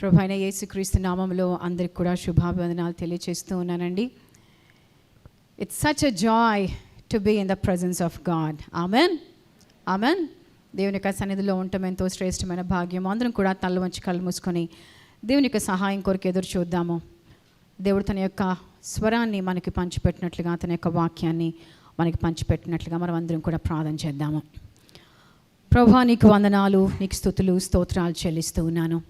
ప్రభువైన యేసుక్రీస్తు నామములో అందరికి కూడా శుభాభివందనాలు తెలియజేస్తూ ఉన్నానండి. It's such a joy to be in the presence of God. Amen, amen. దేవుని యొక్క సన్నిధిలో ఉండటం ఎంతో శ్రేష్టమైన భాగ్యం. అందరం కూడా తల వంచి కళ్ళు మూసుకొని దేవుని యొక్క సహాయం కొరకు ఎదురు చూద్దాము. దేవుడు తన యొక్క స్వరాన్ని మనకి పంచిపెట్టినట్లుగా, తన యొక్క వాక్యాన్ని మనకి పంచిపెట్టినట్లుగా మనం అందరం కూడా ప్రార్థన చేద్దాము. ప్రభువా, నీకు వందనాలు, నీకు స్తుతులు స్తోత్రాలు చెల్లిస్తూ ఉన్నాను.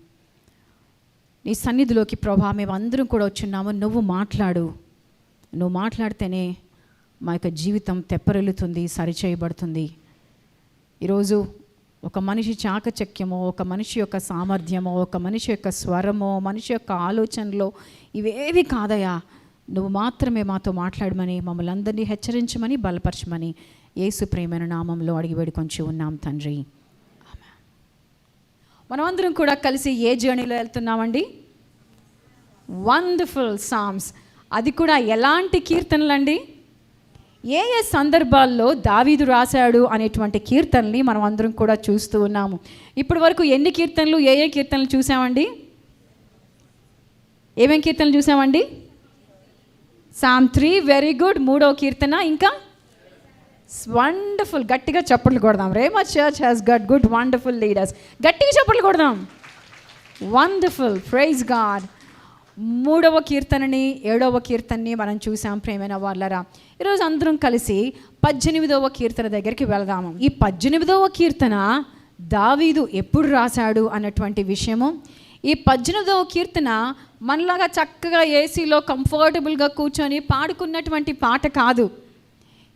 నీ సన్నిధిలోకి ప్రభా మేమందరం కూడా వచ్చున్నాము. నువ్వు మాట్లాడు. నువ్వు మాట్లాడితేనే మా యొక్క జీవితం తెప్పరిల్లుతుంది, సరిచేయబడుతుంది. ఈరోజు ఒక మనిషి చాకచక్యమో, ఒక మనిషి యొక్క సామర్థ్యమో, ఒక మనిషి యొక్క స్వరమో, మనిషి యొక్క ఆలోచనలో ఇవేవి కాదయా. నువ్వు మాత్రమే మాతో మాట్లాడమని, మమ్మల్ని అందరినీ హెచ్చరించమని, బలపరచమని యేసు ప్రేమైన నామంలో అడిగి వేడుకొంచి ఉన్నాం తండ్రి. మనమందరం కూడా కలిసి ఏ జర్నీలో వెళ్తున్నామండి? Wonderful psalms. అది కూడా ఎలాంటి కీర్తనలండి? ఏ ఏ సందర్భాల్లో దావీదు రాశాడు అనేటువంటి కీర్తనల్ని మనం అందరం కూడా చూస్తూ ఉన్నాము. ఇప్పటి వరకు ఎన్ని కీర్తనలు, ఏ ఏ కీర్తనలు చూసామండి? ఏమేం కీర్తనలు చూసామండి? Psalm 3 very good. 3వ కీర్తన, ఇంకా వండర్ఫుల్. గట్టిగా చప్పట్లు కొడదాం. Rhema church has got good wonderful leaders. గట్టిగా చప్పట్లు కొడదాం. Wonderful, praise God. 3వ కీర్తనని, 7వ కీర్తనని మనం చూసాం ప్రేమైన వాళ్ళరా. ఈరోజు అందరం కలిసి 18వ కీర్తన దగ్గరికి వెళదాము. ఈ 18వ కీర్తన దావీదు ఎప్పుడు రాశాడు అన్నటువంటి విషయము. ఈ 18వ కీర్తన మనలాగా చక్కగా ఏసీలో కంఫర్టబుల్గా కూర్చొని పాడుకున్నటువంటి పాట కాదు.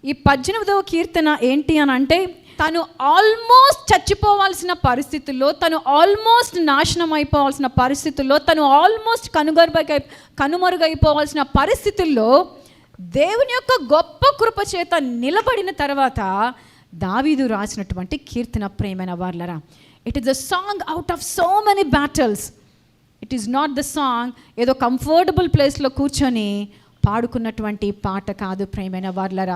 ఈ 18వ కీర్తన ఏంటి అని అంటే, తను ఆల్మోస్ట్ చచ్చిపోవాల్సిన పరిస్థితుల్లో, తను ఆల్మోస్ట్ నాశనం అయిపోవాల్సిన పరిస్థితుల్లో, తను ఆల్మోస్ట్ కనుమరుగైపోవాల్సిన పరిస్థితుల్లో దేవుని యొక్క గొప్ప కృప చేత నిలబడిన తర్వాత దావీదు రాసినటువంటి కీర్తన ప్రేమైన వాళ్ళరా. It is the song out of so many battles. It is not the song ఏదో కంఫర్టబుల్ ప్లేస్లో కూర్చొని పాడుకున్నటువంటి పాట కాదు ప్రేమైన వాళ్ళరా.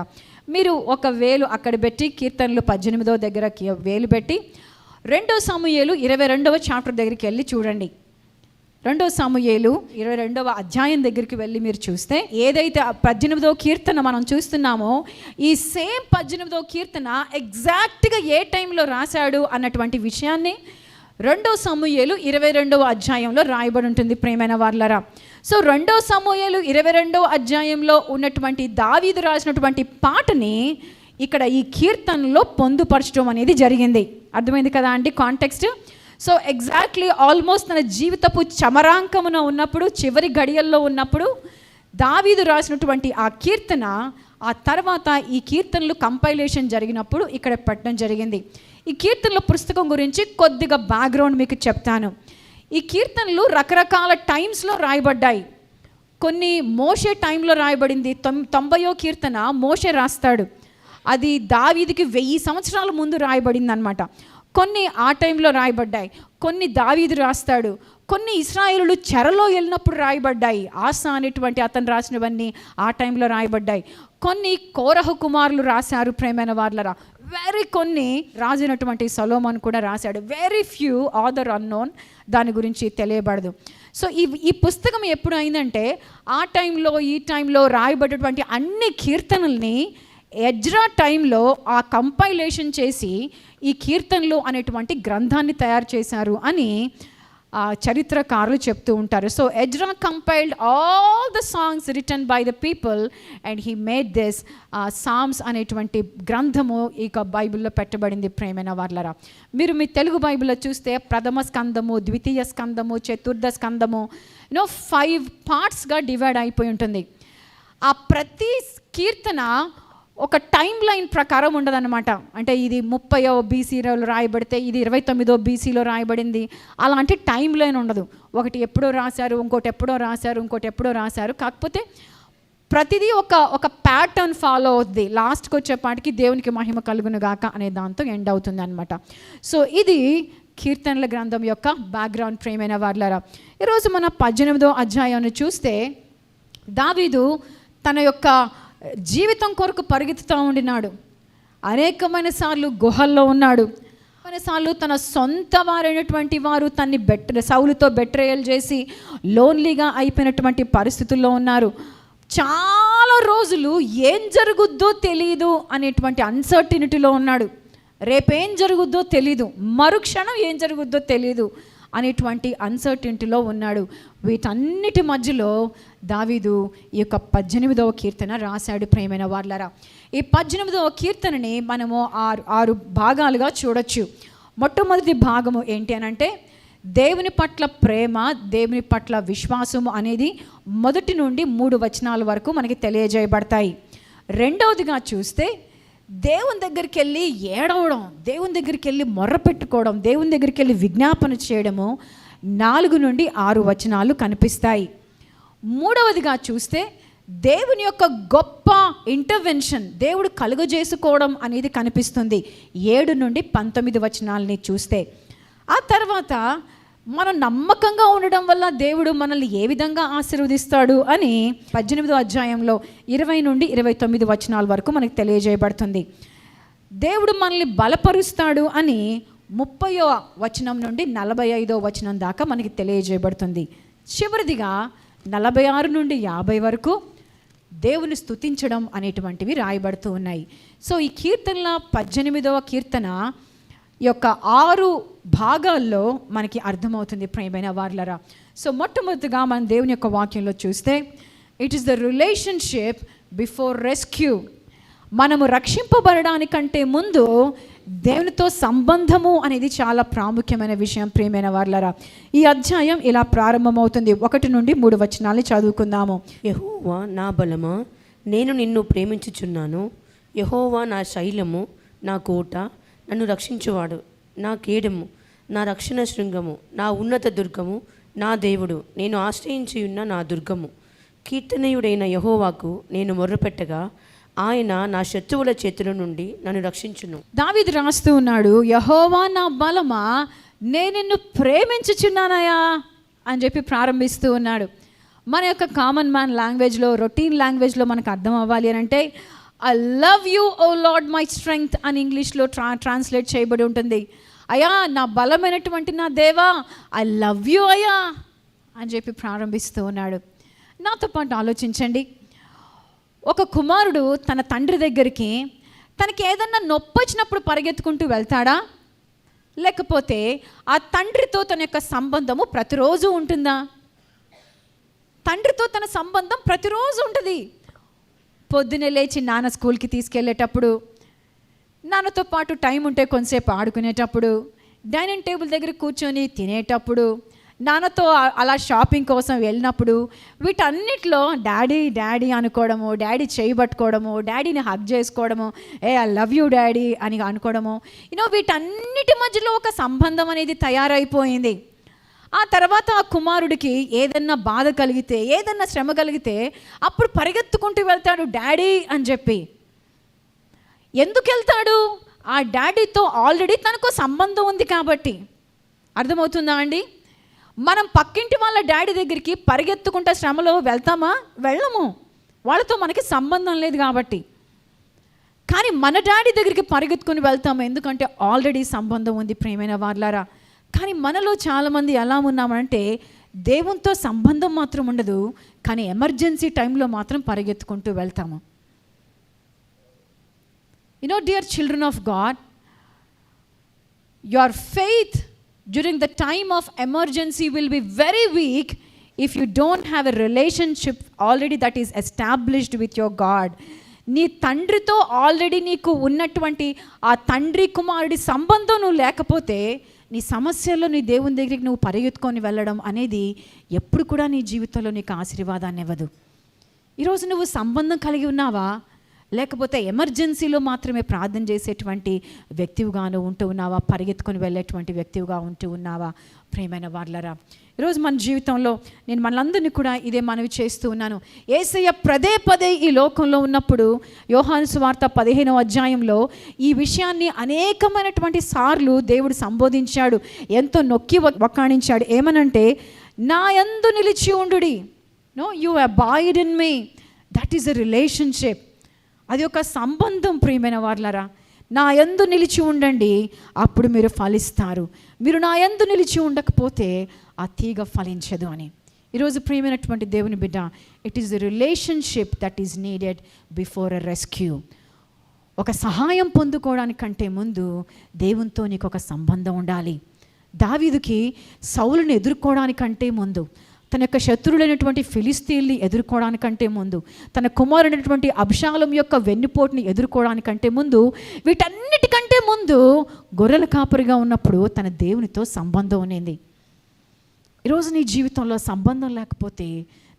మీరు ఒక వేలు అక్కడ పెట్టి కీర్తనలు 18వ దగ్గర వేలు పెట్టి 2 సమూయేలు 22వ చాప్టర్ దగ్గరికి వెళ్ళి చూడండి. 2 సమూయేలు 22వ అధ్యాయం దగ్గరికి వెళ్ళి మీరు చూస్తే ఏదైతే 18వ కీర్తన మనం చూస్తున్నామో, ఈ సేమ్ 18వ కీర్తన ఎగ్జాక్ట్గా ఏ టైంలో రాశాడు అన్నటువంటి విషయాన్ని 2 సమూయేలు 22వ అధ్యాయంలో రాయబడి ఉంటుంది ప్రేమైన వాళ్ళరా. సో 2 సమూయేలు 22వ అధ్యాయంలో ఉన్నటువంటి దావీదు రాసినటువంటి పాటని ఇక్కడ ఈ కీర్తనలో పొందుపరచడం అనేది జరిగింది. అర్థమైంది కదా అండి కాంటెక్స్ట్? సో ఎగ్జాక్ట్లీ ఆల్మోస్ట్ తన జీవితపు చమరాంకమున ఉన్నప్పుడు, చివరి గడియల్లో ఉన్నప్పుడు దావీదు రాసినటువంటి ఆ కీర్తన, ఆ తర్వాత ఈ కీర్తనలు కంపైలేషన్ జరిగినప్పుడు ఇక్కడ పెట్టడం జరిగింది. ఈ కీర్తనల పుస్తకం గురించి కొద్దిగా బ్యాక్గ్రౌండ్ మీకు చెప్తాను. ఈ కీర్తనలు రకరకాల టైమ్స్లో రాయబడ్డాయి. కొన్ని మోషే టైంలో రాయబడింది. 90వ కీర్తన మోషే రాస్తాడు. అది దావీదుకి 1000 సంవత్సరాల ముందు రాయబడింది అనమాట. కొన్ని ఆ టైంలో రాయబడ్డాయి, కొన్ని దావీదు రాస్తాడు, కొన్ని ఇశ్రాయేలులు చెరలో వెళ్ళినప్పుడు రాయబడ్డాయి. ఆసా అనేటువంటి అతను రాసినవన్నీ ఆ టైంలో రాయబడ్డాయి. కొన్ని కోరహు కుమారులు రాశారు ప్రేమైన వాళ్ళరా. కొన్ని రాసినటువంటి సొలొమోన్ కూడా రాశాడు. వెరీ ఫ్యూ ఆథర్ అన్నోన్, దాని గురించి తెలియబడదు. సో ఈ పుస్తకం ఎప్పుడు అయిందంటే, ఆ టైంలో ఈ టైంలో రాయబడేటువంటి అన్ని కీర్తనల్ని ఎజ్రా టైంలో ఆ కంపైలేషన్ చేసి ఈ కీర్తనలు అనేటువంటి గ్రంథాన్ని తయారు చేశారు అని చరిత్రకారులు చెప్తూ ఉంటారు. So Ezra compiled all the songs written by the people and he made this psalms అనేటువంటి గ్రంథము ఇక బైబిల్లో పెట్టబడింది ప్రేమైన వాళ్ళరా. మీరు మీ తెలుగు బైబిల్లో చూస్తే ప్రథమ స్కందము, ద్వితీయ స్కందము, చతుర్థ స్కందము 5 పార్ట్స్గా డివైడ్ అయిపోయి ఉంటుంది. ఆ ప్రతి కీర్తన ఒక టైం లైన్ ప్రకారం ఉండదన్నమాట. అంటే ఇది 30వ BCలో రాయబడితే ఇది 29వ BCలో రాయబడింది. అలాంటి టైం లైన్ ఉండదు. ఒకటి ఎప్పుడో రాశారు, ఇంకోటి ఎప్పుడో రాశారు, ఇంకోటి ఎప్పుడో రాశారు. కాకపోతే ప్రతిదీ ఒక ప్యాటర్న్ ఫాలో అవుద్ది. లాస్ట్కి వచ్చేపాటికి దేవునికి మహిమ కలుగును గాక అనే దాంతో ఎండ్ అవుతుంది అనమాట. సో ఇది కీర్తనల గ్రంథం యొక్క బ్యాక్గ్రౌండ్ ప్రేమైన వాళ్ళరా. ఈరోజు మన 18వ అధ్యాయాన్ని చూస్తే దావీదు తన యొక్క జీవితం కొరకు పరిగెత్తుతూ ఉండినాడు. అనేకమైన సార్లు గుహల్లో ఉన్నాడు. కొన్నిసార్లు తన సొంత వారైనటువంటి వారు సౌలుతో బెట్రేయల్ చేసి లోన్లీగా అయిపోయినటువంటి పరిస్థితుల్లో ఉన్నారు. చాలా రోజులు ఏం జరుగుద్దో తెలియదు అనేటువంటి అన్సర్టినిటీలో ఉన్నాడు. రేపేం జరుగుద్దో తెలీదు, మరుక్షణం ఏం జరుగుద్దో తెలీదు అనేటువంటి అన్సర్టినిటీలో ఉన్నాడు. వీటన్నిటి మధ్యలో దావీదు ఈ యొక్క 18వ కీర్తన రాశాడు. ప్రియమైన వాళ్ళారా, ఈ 18వ కీర్తనని మనము ఆరు భాగాలుగా చూడొచ్చు. మొట్టమొదటి భాగము ఏంటి అనంటే దేవుని పట్ల ప్రేమ, దేవుని పట్ల విశ్వాసము అనేది 1 నుండి 3 వచనాల వరకు మనకి తెలియజేయబడతాయి. రెండవదిగా చూస్తే దేవుని దగ్గరికి వెళ్ళి ఏడవడం, దేవుని దగ్గరికి వెళ్ళి మొర్ర పెట్టుకోవడం, దేవుని దగ్గరికి వెళ్ళి విజ్ఞాపన చేయడము 4 నుండి 6 వచనాలు కనిపిస్తాయి. మూడవదిగా చూస్తే దేవుని యొక్క గొప్ప ఇంటర్వెన్షన్, దేవుడు కలుగజేసుకోవడం అనేది కనిపిస్తుంది 7 నుండి 19 వచనాలని చూస్తే. ఆ తర్వాత మనం నమ్మకంగా ఉండడం వల్ల దేవుడు మనల్ని ఏ విధంగా ఆశీర్వదిస్తాడు అని 18వ అధ్యాయంలో 20 నుండి 29 వచనాల వరకు మనకు తెలియజేయబడుతుంది. దేవుడు మనల్ని బలపరుస్తాడు అని 30వ వచనం నుండి 45వ వచనం దాకా మనకి తెలియజేయబడుతుంది. చివరిదిగా 46 నుండి 50 వరకు దేవుని స్తుతించడం అనేటువంటివి రాయబడుతూ ఉన్నాయి. సో ఈ కీర్తనల 18వ కీర్తన యొక్క 6 భాగాల్లో మనకి అర్థమవుతుంది ప్రియమైన వారలారా. సో మొట్టమొదటిగా మనం దేవుని యొక్క వాక్యంలో చూస్తే it is the relationship before rescue. మనము రక్షింపబడడానికంటే ముందు దేవునితో సంబంధము అనేది చాలా ప్రాముఖ్యమైన విషయం ప్రియమైన వారలారా. ఈ అధ్యాయం ఇలా ప్రారంభమవుతుంది. 1 నుండి 3 వచనాలు చదువుకుందాము. యెహోవా నా బలమా, నేను నిన్ను ప్రేమించుచున్నాను. యెహోవా నా శైలము, నా కోట, నన్ను రక్షించువాడు, నా కేడము, నా రక్షణ శృంగము, నా ఉన్నత దుర్గము, నా దేవుడు, నేను ఆశ్రయించి ఉన్న నా దుర్గము. కీర్తనీయుడైన యెహోవాకు నేను మొర్రపెట్టగా ఆయన నా శత్రువుల చేతుల నుండి నన్ను రక్షించును. దావీదు రాస్తూ ఉన్నాడు, యెహోవా నా బలమా, నేను నిన్ను ప్రేమించుచున్నానయా అని చెప్పి ప్రారంభిస్తూ ఉన్నాడు. మన యొక్క కామన్ మ్యాన్ లాంగ్వేజ్లో, రొటీన్ లాంగ్వేజ్లో మనకు అర్థం అవ్వాలి అని అంటే I love you O Lord my strength అని ఇంగ్లీష్లో ట్రాన్స్లేట్ చేయబడి ఉంటుంది. అయ్యా నా బలమైనటువంటి నా దేవా, ఐ లవ్ యూ అయ్యా అని చెప్పి ప్రారంభిస్తూ ఉన్నాడు. నాతో పాటు ఆలోచించండి. ఒక కుమారుడు తన తండ్రి దగ్గరికి తనకి ఏదన్నా నొప్పి వచ్చినప్పుడు పరిగెత్తుకుంటూ వెళ్తాడా, లేకపోతే ఆ తండ్రితో తన యొక్క సంబంధము ప్రతిరోజు ఉంటుందా? తండ్రితో తన సంబంధం ప్రతిరోజు ఉంటుంది. పొద్దున్నే లేచి నాన్న స్కూల్కి తీసుకెళ్ళేటప్పుడు, నాన్నతో పాటు టైం ఉంటే కొంతసేపు ఆడుకునేటప్పుడు, డైనింగ్ టేబుల్ దగ్గర కూర్చొని తినేటప్పుడు, నాన్నతో అలా షాపింగ్ కోసం వెళ్ళినప్పుడు, వీటన్నిటిలో డాడీ డాడీ అనుకోవడము, డాడీ చేయి పట్టుకోవడము, డాడీని హగ్ చేసుకోవడము, ఐ లవ్ యూ డాడీ అని అనుకోవడము, వీటన్నిటి మధ్యలో ఒక సంబంధం అనేది తయారైపోయింది. ఆ తర్వాత ఆ కుమారుడికి ఏదన్నా బాధ కలిగితే, ఏదన్నా శ్రమ కలిగితే అప్పుడు పరిగెత్తుకుంటూ వెళ్తాడు డాడీ అని చెప్పి. ఎందుకు వెళ్తాడు? ఆ డాడీతో ఆల్రెడీ తనకు సంబంధం ఉంది కాబట్టి. అర్థమవుతుందా అండి? మనం పక్కింటి వాళ్ళ డాడీ దగ్గరికి పరిగెత్తుకుంటా శ్రమలో వెళ్తామా? వెళ్ళము, వాళ్ళతో మనకి సంబంధం లేదు కాబట్టి. కానీ మన డాడీ దగ్గరికి పరిగెత్తుకుని వెళ్తాము, ఎందుకంటే ఆల్రెడీ సంబంధం ఉంది ప్రియమైన వారలారా. కానీ మనలో చాలామంది ఎలా ఉన్నామంటే దేవునితో సంబంధం మాత్రం ఉండదు, కానీ ఎమర్జెన్సీ టైంలో మాత్రం పరిగెత్తుకుంటూ వెళ్తాము. Dear children of God, your faith during the time of emergency will be very weak if you don't have a relationship already that is established with your God. నీ తండ్రితో ఆల్రెడీ నీకు ఉన్నటువంటి ఆ తండ్రి కుమారుడి సంబంధం నువ్వు లేకపోతే నీ సమస్యల్లో నీ దేవుని దగ్గరికి నువ్వు పరిగెత్తుకొని వెళ్ళడం అనేది ఎప్పుడు కూడా నీ జీవితంలో నీకు ఆశీర్వాదాన్ని ఇవ్వదు. ఈరోజు నువ్వు సంబంధం కలిగి ఉన్నావా, లేకపోతే ఎమర్జెన్సీలో మాత్రమే ప్రార్థన చేసేటువంటి వ్యక్తివిగాను ఉంటూ ఉన్నావా, పరిగెత్తుకొని వెళ్ళేటువంటి వ్యక్తివిగా ఉంటూ ఉన్నావా? ప్రియమైన వారలారా, ఈరోజు మన జీవితంలో నేను మనందరినీ కూడా ఇదే మనవి చేస్తూ ఉన్నాను. యేసయ్య పదే ఈ లోకంలో ఉన్నప్పుడు యోహాను సువార్త 15వ అధ్యాయంలో ఈ విషయాన్ని అనేకమైనటువంటి సార్లు దేవుడు సంబోధించాడు, ఎంతో నొక్కి వక్కాణించాడు. ఏమనంటే, నా యందు నిలిచి ఉండుడి, you avoid in me, that is a relationship. అది ఒక సంబంధం ప్రియమైన వారలారా. నా యందు నిలిచి ఉండండి, అప్పుడు మీరు ఫలిస్తారు. మీరు నా యందు నిలిచి ఉండకపోతే ఆ తీగ ఫలించదు అని. ఈరోజు ప్రియమైనటువంటి దేవుని బిడ్డ, it is the relationship that is needed before a rescue. ఒక సహాయం పొందుకోవడానికంటే ముందు దేవునితో నీకు ఒక సంబంధం ఉండాలి. దావీదుకి సౌలుని ఎదుర్కోవడానికంటే ముందు, తన యొక్క శత్రువులైనటువంటి ఫిలిస్తీన్ని ఎదుర్కోవడానికంటే ముందు, తన కుమారుడైనటువంటి అబ్షాలోం యొక్క వెన్నుపోటుని ఎదుర్కోవడానికంటే ముందు, వీటన్నిటికంటే ముందు గొర్రెల కాపరిగా ఉన్నప్పుడు తన దేవునితో సంబంధం ఉన్నది. ఈరోజు నీ జీవితంలో సంబంధం లేకపోతే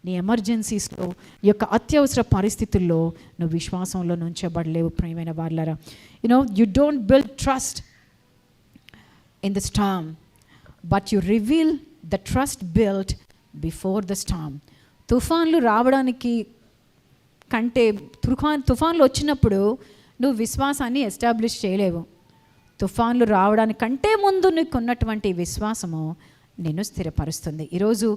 నీ ఎమర్జెన్సీస్లో, ఈ యొక్క అత్యవసర పరిస్థితుల్లో నువ్వు విశ్వాసంలో నుంచబడలేవు. ప్రియమైన వాళ్ళారా, you don't build trust in the Storm, but you reveal the trust built before the Storm. తుఫాన్లు రావడానికి కంటే, తుఫాన్లు వచ్చినప్పుడు నువ్వు విశ్వాసాన్ని ఎస్టాబ్లిష్ చేయలేవు. తుఫాన్లు రావడానికంటే ముందు నీకు ఉన్నటువంటి విశ్వాసము నిన్ను స్థిరపరుస్తుంది. ఈరోజు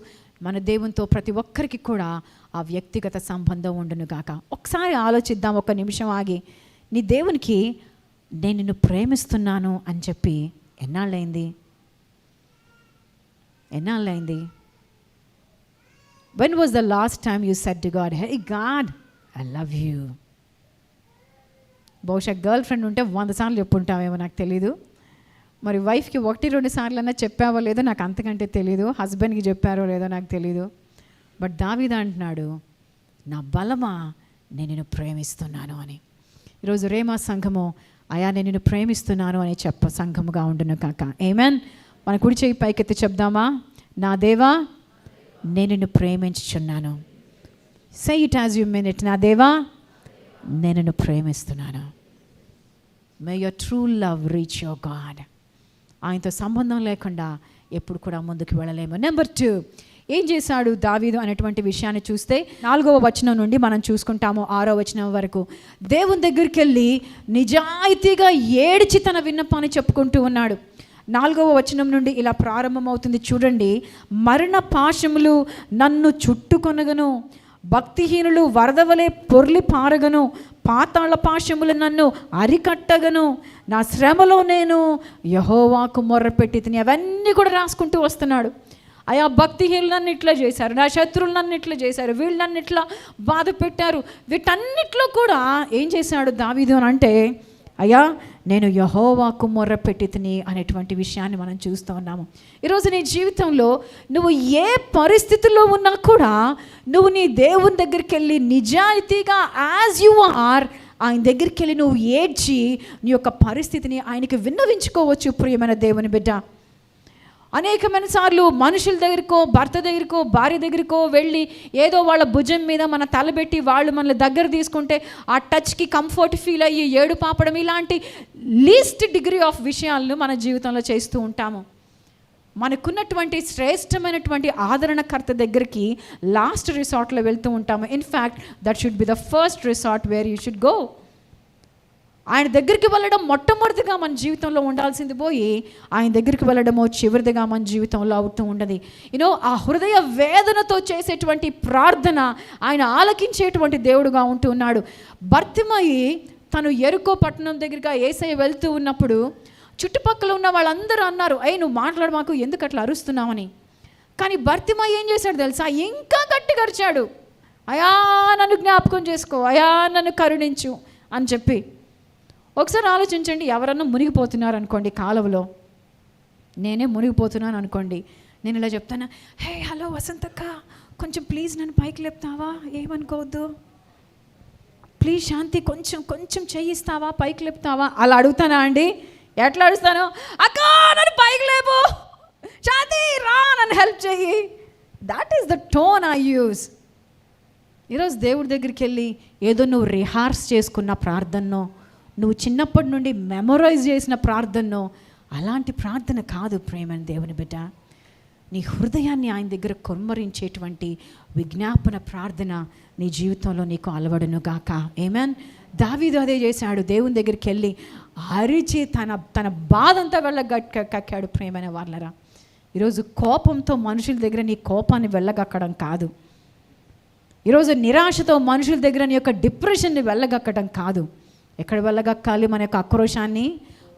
మన దేవునితో ప్రతి ఒక్కరికి కూడా ఆ వ్యక్తిగత సంబంధం ఉండును గాక. ఒకసారి ఆలోచిద్దాం, ఒక నిమిషం ఆగి. నీ దేవునికి నేను నిన్ను ప్రేమిస్తున్నాను అని చెప్పి ఎన్నాళ్ళైంది? When was the last time you said to God, hey God, I love you? బహుశా గర్ల్ ఫ్రెండ్ ఉంటే 100 సార్లు చెప్పుంటామేమో, నాకు తెలీదు. మరి వైఫ్కి 1-2 సార్లు అన్నా చెప్పావో లేదో నాకు అంతకంటే తెలీదు. హస్బెండ్కి చెప్పారో లేదో నాకు తెలీదు. బట్ దావీదు అంటున్నాడు, నా బలమా నేను నిన్ను ప్రేమిస్తున్నాను అని. ఈరోజు రేమా సంఘము, అయా నేను నిన్ను ప్రేమిస్తున్నాను అని సంఘముగా ఉండును కాక. ఆమేన్. మన కుడి చేయి పైకెత్తి చెప్దామా? నా దేవా నేను నిన్ను ప్రేమించుచున్నాను. Say it as you mean it. నా దేవా నేను నిన్ను ప్రేమిస్తున్నాను. May your true love reach your God. ఆయనతో సంబంధం లేకుండా ఎప్పుడు కూడా ముందుకు వెళ్ళలేము. నెంబర్ 2, ఏం చేశాడు దావీదు అనేటువంటి విషయాన్ని చూస్తే 4వ వచనం నుండి మనం చూసుకుంటాము 6వ వచనం వరకు. దేవుని దగ్గరికి వెళ్ళి నిజాయితీగా ఏడ్చి తన విన్నపాన్ని చెప్పుకుంటూ ఉన్నాడు. 4వ వచనం నుండి ఇలా ప్రారంభమవుతుంది చూడండి. మరణ పాశములు నన్ను చుట్టుకొనగను, భక్తిహీనులు వరదవలే పొర్లి పారగను, పాతాళ పాశములు నన్ను అరికట్టగను, నా శ్రమలో నేను యెహోవాకు మొర్రపెట్టి తిని. అవన్నీ కూడా రాసుకుంటూ వస్తున్నాడు. అయా భక్తిహీనులు నన్ను ఇట్లా చేశారు, నా శత్రువులు నన్ను ఇట్లా చేశారు, వీళ్ళు నన్ను ఇట్లా బాధ పెట్టారు. వీటన్నిటిలో కూడా ఏం చేశాడు దావీదు అని అంటే, అయ్యా నేను యెహోవాకు మొర్రపెట్టి తిని అనేటువంటి విషయాన్ని మనం చూస్తూ ఉన్నాము. ఈరోజు నీ జీవితంలో నువ్వు ఏ పరిస్థితుల్లో ఉన్నా కూడా నువ్వు నీ దేవుని దగ్గరికి వెళ్ళి నిజాయితీగా యాజ్ యు ఆర్ ఆయన దగ్గరికి వెళ్ళి నువ్వు ఏడ్చి నీ యొక్క పరిస్థితిని ఆయనకి విన్నవించుకోవచ్చు. ప్రియమైన దేవుని బిడ్డ, అనేకమైన సార్లు మనుషుల దగ్గరికో, భర్త దగ్గరికో, భార్య దగ్గరికో వెళ్ళి ఏదో వాళ్ళ భుజం మీద మన తలబెట్టి వాళ్ళు మన దగ్గర తీసుకుంటే ఆ టచ్కి కంఫర్ట్ ఫీల్ అయ్యి ఏడు పాపడం, ఇలాంటి లీస్ట్ డిగ్రీ ఆఫ్ విషయాలను మన జీవితంలో చేస్తూ ఉంటాము. మనకున్నటువంటి శ్రేష్టమైనటువంటి ఆదరణకర్త దగ్గరికి లాస్ట్ రిసార్ట్లో వెళ్తూ ఉంటాము. In fact that should be the first resort where you should go. ఆయన దగ్గరికి వెళ్ళడం మొట్టమొదటిగా మన జీవితంలో ఉండాల్సింది పోయి ఆయన దగ్గరికి వెళ్ళడమో చివరిదిగా మన జీవితంలో అవుతూ ఉండదు. ఆ హృదయ వేదనతో చేసేటువంటి ప్రార్థన ఆయన ఆలకించేటువంటి దేవుడుగా ఉంటూ ఉన్నాడు. భర్తిమయి తను యెరికో పట్టణం దగ్గరగా యేసయ్య వెళ్తూ ఉన్నప్పుడు చుట్టుపక్కల ఉన్న వాళ్ళందరూ అన్నారు, అయ్యి నువ్వు మాట్లాడు, మాకు ఎందుకు అట్లా అరుస్తున్నామని. కానీ భర్తిమయి ఏం చేశాడు తెలుసా? ఇంకా గట్టిగా అరిచాడు, అయా నన్ను జ్ఞాపకం చేసుకో, అయా నన్ను కరుణించు అని చెప్పి. ఒకసారి ఆలోచించండి, ఎవరన్నా మునిగిపోతున్నారు అనుకోండి కాలువలో, నేనే మునిగిపోతున్నాను అనుకోండి, నేను ఇలా చెప్తాను, హే హలో వసంతక్క కొంచెం ప్లీజ్ నన్ను పైకి లేపుతావా, ఏమనుకోవద్దు, ప్లీజ్ శాంతి కొంచెం కొంచెం చేయిస్తావా, పైకి లేపుతావా, అలా అడుగుతానా అండి? ఎట్లా అడుగుతాను? అక్క నన్ను పైకి లేపు, శాంతి రా నన్ను హెల్ప్ చెయ్యి. That is the tone I use. ఈరోజు దేవుడి దగ్గరికి వెళ్ళి ఏదో నువ్వు రిహార్స్ చేసుకున్న ప్రార్థనో, నువ్వు చిన్నప్పటి నుండి మెమొరైజ్ చేసిన ప్రార్థనో, అలాంటి ప్రార్థన కాదు ప్రేమని దేవుని బిడ్డ. నీ హృదయాన్ని ఆయన దగ్గర కొమ్మరించేటువంటి విజ్ఞాపన ప్రార్థన నీ జీవితంలో నీకు అలవడును గాక. ఆమేన్. దావీదు అదే చేశాడు. దేవుని దగ్గరికి వెళ్ళి అరిచి తన బాధ అంతా కక్కాడు. ప్రేమైన వాళ్ళరా, ఈరోజు కోపంతో మనుషుల దగ్గర నీ కోపాన్ని వెళ్ళగక్కడం కాదు. ఈరోజు నిరాశతో మనుషుల దగ్గర నీ యొక్క డిప్రెషన్ని వెళ్ళగక్కడం కాదు. ఎక్కడ వెళ్ళగక్కాలి మన యొక్క ఆక్రోశాన్ని?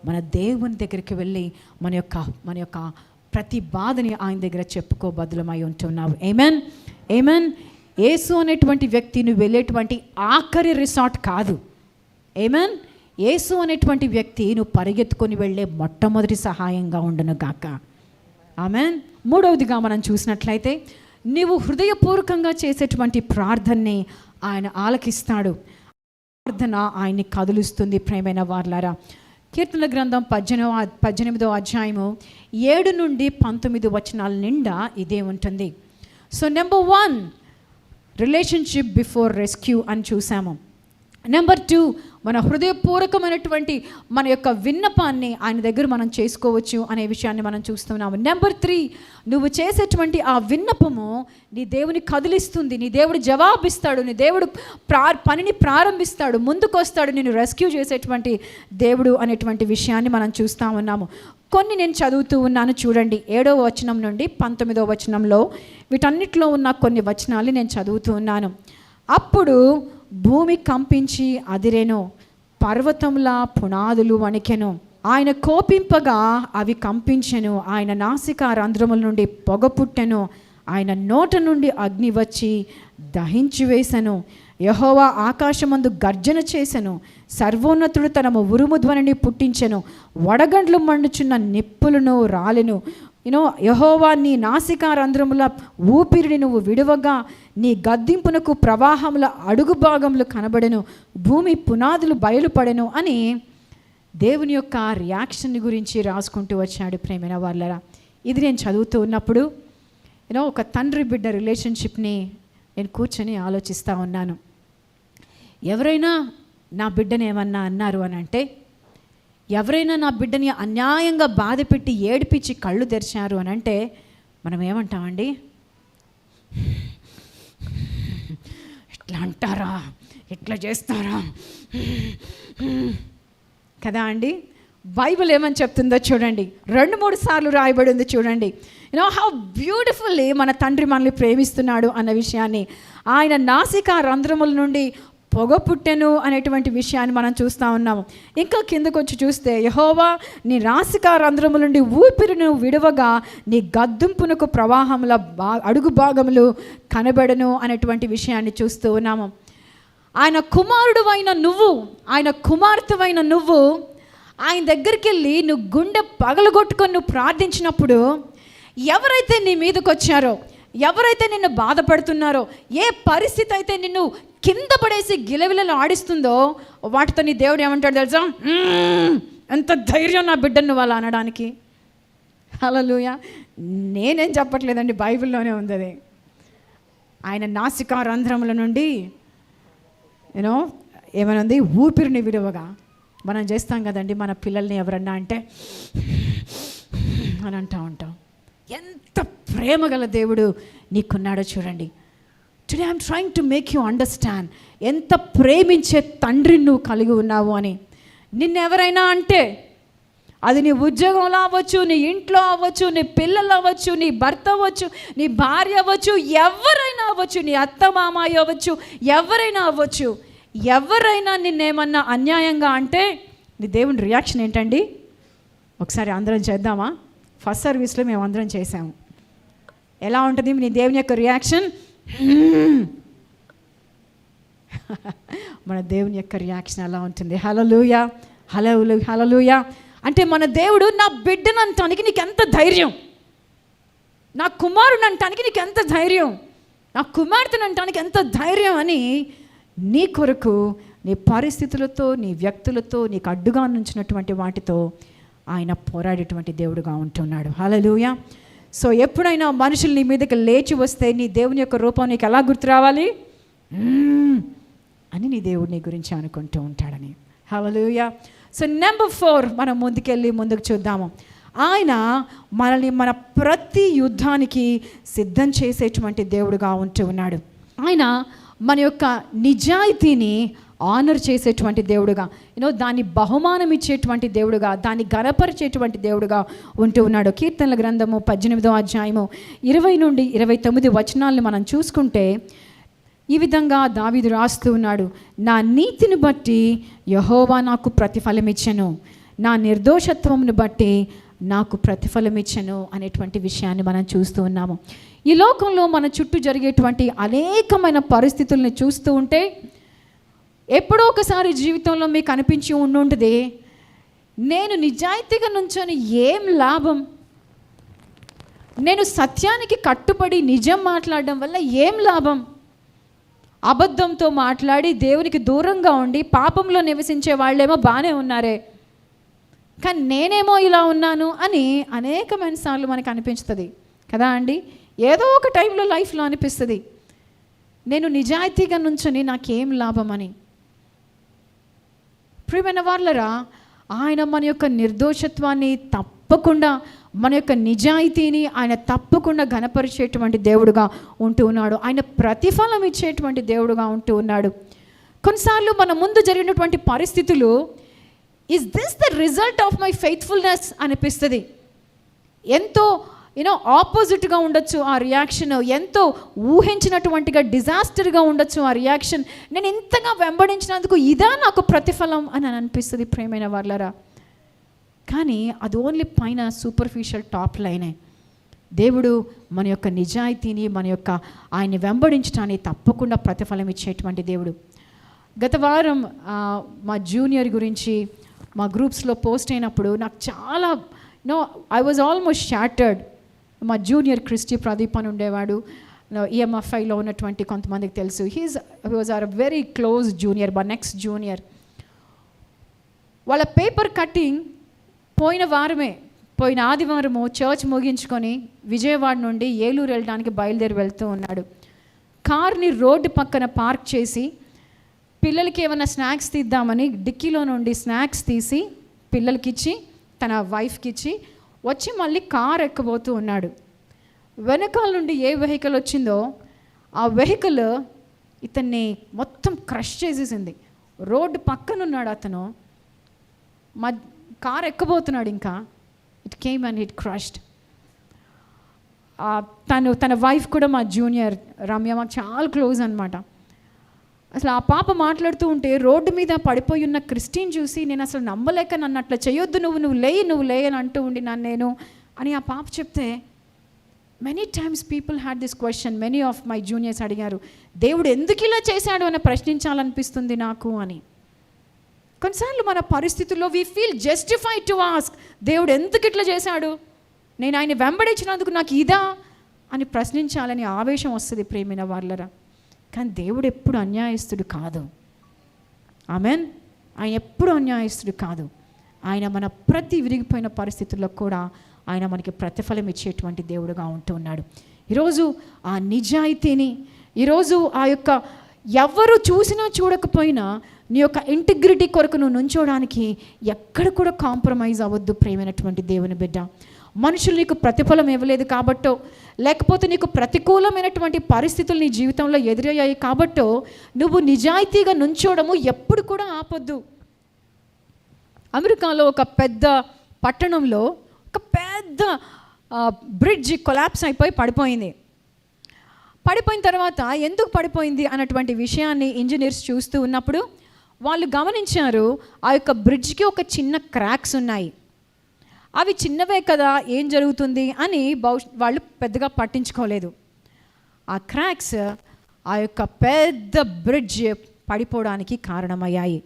మన దేవుని దగ్గరికి వెళ్ళి మన యొక్క ప్రతి బాధని ఆయన దగ్గర చెప్పుకోబద్దులమై ఉంటున్నావు. Amen, amen. యేసు అనేటువంటి వ్యక్తి నువ్వు వెళ్ళేటువంటి ఆఖరి రిసార్ట్ కాదు. ఏమెన్. యేసు అనేటువంటి వ్యక్తి నువ్వు పరిగెత్తుకొని వెళ్ళే మొట్టమొదటి సహాయంగా ఉండును గాక. ఆమెన్. మూడవదిగా మనం చూసినట్లయితే నీవు హృదయపూర్వకంగా చేసేటువంటి ప్రార్థనని ఆయన ఆలకిస్తాడు. ప్రార్థన ఆయన్ని కదులుస్తుంది. ప్రేమైన వార్లారా, కీర్తనల గ్రంథం 18వ అధ్యాయము 7 నుండి 19 వచనాల నిండా ఇదే ఉంటుంది. So number 1 relationship before rescue అని చూసాము. నెంబర్ 2 మన హృదయపూర్వకమైనటువంటి మన యొక్క విన్నపాన్ని ఆయన దగ్గర మనం చేసుకోవచ్చు అనే విషయాన్ని మనం చూస్తున్నాము. నెంబర్ 3 నువ్వు చేసేటువంటి ఆ విన్నపము నీ దేవుని కదిలిస్తుంది. నీ దేవుడు జవాబిస్తాడు. నీ దేవుడు పనిని ప్రారంభిస్తాడు, ముందుకు వస్తాడు, నేను రెస్క్యూ చేసేటువంటి దేవుడు అనేటువంటి విషయాన్ని మనం చూస్తూ ఉన్నాము. కొన్ని నేను చదువుతూ ఉన్నాను చూడండి. 7వ వచనం నుండి 19వ వచనంలో వీటన్నిటిలో ఉన్న కొన్ని వచనాలు నేను చదువుతూ ఉన్నాను. అప్పుడు భూమి కంపించి అదిరెను, పర్వతంలా పునాదులు వణికెను. ఆయన కోపింపగా అవి కంపించెను. ఆయన నాసికా రంధ్రముల నుండి పొగ పుట్టెను. ఆయన నోట నుండి అగ్ని వచ్చి దహించి వేసెను. యెహోవా ఆకాశమందు గర్జన చేసెను. సర్వోన్నతుడు తన ఉరుము ధ్వనిని పుట్టించెను. వడగండ్లు మండుచున్న నిప్పులను రాలెను. యెహోవా నీ నాసికా రంధ్రముల ఊపిరిని నువ్వు విడువగా నీ గద్దింపునకు ప్రవాహముల అడుగు భాగములు కనబడెను. భూమి పునాదులు బయలుపడెను అని దేవుని యొక్క రియాక్షన్ గురించి రాసుకుంటూ వచ్చాడు. ప్రేమైన వాళ్ళరా, ఇది నేను చదువుతూ ఉన్నప్పుడు ఒక తండ్రి బిడ్డ రిలేషన్షిప్ని నేను కూర్చొని ఆలోచిస్తూ ఉన్నాను. ఎవరైనా నా బిడ్డని ఏమన్నా అన్నారు అని అంటే, ఎవరైనా నా బిడ్డని అన్యాయంగా బాధ పెట్టి ఏడిపించి కళ్ళు తెరిచారు అని అంటే మనం ఏమంటామండి? ఇట్లా అంటారా, ఇట్లా చేస్తారా కదా అండి. బైబిల్ ఏమని చెప్తుందో చూడండి. 2-3 సార్లు రాయబడి ఉంది చూడండి. హౌ బ్యూటిఫుల్లీ మన తండ్రి మనల్ని ప్రేమిస్తున్నాడు అన్న విషయాన్ని. ఆయన నాసికా రంధ్రముల నుండి పొగ పుట్టెను అనేటువంటి విషయాన్ని మనం చూస్తూ ఉన్నాము. ఇంకా కిందకు వచ్చి చూస్తే, యెహోవా నీ నాసికా రంధ్రముల నుండి ఊపిరిని విడవగా నీ గద్దింపునకు ప్రవాహముల అడుగు భాగములు కనబడను అనేటువంటి విషయాన్ని చూస్తూ ఉన్నాము. ఆయన కుమారుడు అయిన నువ్వు, ఆయన కుమార్తెవైన నువ్వు ఆయన దగ్గరికి వెళ్ళి నువ్వు గుండె పగలగొట్టుకొని నువ్వు ప్రార్థించినప్పుడు ఎవరైతే నీ మీదకి వచ్చారో, ఎవరైతే నిన్ను బాధపడుతున్నారో, ఏ పరిస్థితి అయితే నిన్ను కింద పడేసి గిలవిలలు ఆడిస్తుందో వాటితో నీ దేవుడు ఏమంటాడు తెలుసా? ఎంత ధైర్యం నా బిడ్డను అలా అనడానికి. హల్లెలూయా. నేనేం చెప్పట్లేదండి, బైబిల్లోనే ఉంది అది. ఆయన నాసికా రంధ్రముల నుండి ఏమనుంది? ఊపిరిని విడువగా. మనం చేస్తాం కదండి మన పిల్లల్ని ఎవరన్నా అంటే అని అంటూ ఉంటాం. ఎంత ప్రేమ గల దేవుడు నీకున్నాడో చూడండి. Today I'm trying to make you understand ఎంత ప్రేమించే తండ్రిని నువ్వు కలిగి ఉన్నావు అని. నిన్నెవరైనా అంటే అది నీ ఉద్యోగంలో అవ్వచ్చు, నీ ఇంట్లో అవ్వచ్చు, నీ పిల్లలు అవ్వచ్చు, నీ భర్త అవ్వచ్చు, నీ భార్య అవ్వచ్చు, ఎవరైనా అవ్వచ్చు, నీ అత్త మామాయి అవ్వచ్చు, ఎవరైనా అవ్వచ్చు. ఎవరైనా నిన్నేమన్నా అన్యాయంగా అంటే నీ దేవుని రియాక్షన్ ఏంటండి? ఒకసారి అందరం చేద్దామా? ఫస్ట్ సర్వీస్లో మేము అందరం చేసాము. ఎలా ఉంటుంది నీ దేవుని యొక్క రియాక్షన్? మన దేవుని యొక్క రియాక్షన్ ఎలా ఉంటుంది? హల్లెలూయా, హల్లెలూయా, హల్లెలూయా. అంటే మన దేవుడు నా బిడ్డను అంటానికి నీకు ఎంత ధైర్యం, నా కుమారుని అంటానికి నీకు ఎంత ధైర్యం, నా కుమార్తెను అంటానికి ఎంత ధైర్యం అని నీ కొరకు నీ పరిస్థితులతో, నీ వ్యక్తులతో, నీకు అడ్డుగా నుంచినటువంటి వాటితో ఆయన పోరాడేటువంటి దేవుడుగా ఉంటున్నాడు. హల్లెలూయా. సో ఎప్పుడైనా మనుషులు నీ మీదకి లేచి వస్తే నీ దేవుని యొక్క రూపం నీకు ఎలా గుర్తు రావాలి అని నీ దేవుడు నీ గురించి అనుకుంటూ ఉంటాడని. హల్లెలూయా. సో నెంబర్ 4 మనం ముందుకు చూద్దాము. ఆయన మనల్ని మన ప్రతి యుద్ధానికి సిద్ధం చేసేటువంటి దేవుడుగా ఉంటూ ఉన్నాడు. ఆయన మన యొక్క నిజాయితీని ఆనర్ చేసేటువంటి దేవుడుగా, దాన్ని బహుమానం ఇచ్చేటువంటి దేవుడుగా, దాన్ని గణపరిచేటువంటి దేవుడుగా ఉంటూ ఉన్నాడు. కీర్తనల గ్రంథము 18వ అధ్యాయము 20 నుండి 29 వచనాలను మనం చూసుకుంటే, ఈ విధంగా దావీదు రాస్తూ ఉన్నాడు, నా నీతిని బట్టి యెహోవా నాకు ప్రతిఫలం ఇచ్చెను, నా నిర్దోషత్వమును బట్టి నాకు ప్రతిఫలం ఇచ్చెను అనేటువంటి విషయాన్ని మనం చూస్తూ ఉన్నాము. ఈ లోకంలో మన చుట్టూ జరిగేటువంటి అనేకమైన పరిస్థితులను చూస్తూ ఉంటే ఎప్పుడో ఒకసారి జీవితంలో మీకు అనిపించి ఉండుంటుంది, నేను నిజాయితీగా నుంచొని ఏం లాభం, నేను సత్యానికి కట్టుబడి నిజం మాట్లాడడం వల్ల ఏం లాభం, అబద్ధంతో మాట్లాడి దేవునికి దూరంగా ఉండి పాపంలో నివసించే వాళ్ళేమో బాగానే ఉన్నారే, కానీ నేనేమో ఇలా ఉన్నాను అని అనేకమైన సార్లు మనకు అనిపించుతుంది కదా అండి. ఏదో ఒక టైంలో లైఫ్లో అనిపిస్తుంది, నేను నిజాయితీగా నుంచొని నాకేం లాభం అని. ప్రియమైన వాళ్ళరా, ఆయన మన యొక్క నిర్దోషత్వాన్ని తప్పకుండా, మన యొక్క నిజాయితీని ఆయన తప్పకుండా ఘనపరిచేటువంటి దేవుడుగా ఉంటూ ఉన్నాడు. ఆయన ప్రతిఫలం ఇచ్చేటువంటి దేవుడుగా ఉంటూ ఉన్నాడు. కొన్నిసార్లు మన ముందు జరిగినటువంటి పరిస్థితులు, is this the result of my faithfulness అనిపిస్తుంది. ఎంతో ఆపోజిట్గా ఉండొచ్చు ఆ రియాక్షన్, ఎంతో ఊహించినటువంటిగా డిజాస్టర్గా ఉండొచ్చు ఆ రియాక్షన్. నేను ఇంతగా వెంబడించినందుకు ఇదా నాకు ప్రతిఫలం అని అనిపిస్తుంది ప్రియమైన వాళ్ళరా. కానీ అది ఓన్లీ పైన సూపర్ఫిషియల్ టాప్ లైనే. దేవుడు మన యొక్క నిజాయితీని, మన యొక్క ఆయన్ని వెంబడించడాన్ని తప్పకుండా ప్రతిఫలం ఇచ్చేటువంటి దేవుడు. గత వారం మా జూనియర్ గురించి మా గ్రూప్స్లో పోస్ట్ అయినప్పుడు నాకు చాలా ఐ వాజ్ ఆల్మోస్ట్ షాటర్డ్. మా జూనియర్ క్రిస్టి ప్రదీప్ అని ఉండేవాడు, ఈఎంఎఫ్ఐలో ఉన్నటువంటి కొంతమందికి తెలుసు. He was or very close junior, మా నెక్స్ట్ జూనియర్. వాళ్ళ పేపర్ కటింగ్ పోయిన ఆదివారము చర్చ్ ముగించుకొని విజయవాడ నుండి ఏలూరు వెళ్ళడానికి బయలుదేరి వెళ్తూ ఉన్నాడు. కార్ని రోడ్డు పక్కన పార్క్ చేసి పిల్లలకి ఏమైనా స్నాక్స్ తీద్దామని డిక్కీలో నుండి స్నాక్స్ తీసి పిల్లలకి ఇచ్చి, తన వైఫ్కి ఇచ్చి వచ్చి మళ్ళీ కార్ ఎక్కబోతూ ఉన్నాడు. వెనకాల నుండి ఏ వెహికల్ వచ్చిందో ఆ వెహికల్ ఇతన్ని మొత్తం క్రష్ చేసేసింది. రోడ్డు పక్కన ఉన్నాడు అతను, కార్ ఎక్కబోతున్నాడు, ఇంకా it came and it crushed. తన వైఫ్ కూడా మా జూనియర్ రమ్య, మాకు చాలా క్లోజ్ అనమాట. అసలు ఆ పాప మాట్లాడుతూ ఉంటే రోడ్డు మీద పడిపోయి ఉన్న క్రిస్టిన్ చూసి నేను అసలు నమ్మలేక, నన్ను అట్లా చేయొద్దు, నువ్వు లే అని అంటూ ఉండి నేను అని ఆ పాప చెప్తే, many times people had this question, many of my juniors అడిగారు, దేవుడు ఎందుకు ఇలా చేశాడు అని ప్రశ్నించాలనిపిస్తుంది నాకు అని. కొన్నిసార్లు మన పరిస్థితుల్లో we feel justified to ask, దేవుడు ఎందుకు ఇట్లా చేశాడు, నేను ఆయన వెంబడించినందుకు నాకు ఇదా అని ప్రశ్నించాలని ఆవేశం వస్తుంది ప్రేమైన వాళ్ళరా. కానీ దేవుడు ఎప్పుడు అన్యాయస్తుడు కాదు. ఆమెన్. ఆయన ఎప్పుడు అన్యాయస్తుడు కాదు. ఆయన మన ప్రతి విరిగిపోయిన పరిస్థితుల్లో కూడా ఆయన మనకి ప్రతిఫలం ఇచ్చేటువంటి దేవుడుగా ఉంటూ ఉన్నాడు. ఈరోజు ఆ నిజాయితీని, ఈరోజు ఆ యొక్క ఎవరు చూసినా చూడకపోయినా నీ యొక్క ఇంటిగ్రిటీ కొరకు నువ్వు నుంచోడానికి ఎక్కడ కూడా కాంప్రమైజ్ అవ్వద్దు ప్రేమైనటువంటి దేవుని బిడ్డ. మనుషులు నీకు ప్రతిఫలం ఇవ్వలేదు కాబట్టో, లేకపోతే నీకు ప్రతికూలమైనటువంటి పరిస్థితులు నీ జీవితంలో ఎదురయ్యాయి కాబట్టో నువ్వు నిజాయితీగా నుంచోవడము ఎప్పుడు కూడా ఆపొద్దు. అమెరికాలో ఒక పెద్ద పట్టణంలో ఒక పెద్ద బ్రిడ్జ్ కొలాప్స్ అయిపోయి పడిపోయింది. పడిపోయిన తర్వాత ఎందుకు పడిపోయింది అన్నటువంటి విషయాన్ని ఇంజనీర్స్ చూస్తూ ఉన్నప్పుడు వాళ్ళు గమనించారు, ఆ యొక్క బ్రిడ్జ్కి ఒక చిన్న క్రాక్స్ ఉన్నాయి. అవి చిన్నవే కదా, ఏం జరుగుతుంది అని వాళ్ళు పెద్దగా పట్టించుకోలేదు. ఆ క్రాక్స్ ఆ యొక్క పెద్ద బ్రిడ్జ్ పడిపోవడానికి కారణమయ్యాయి.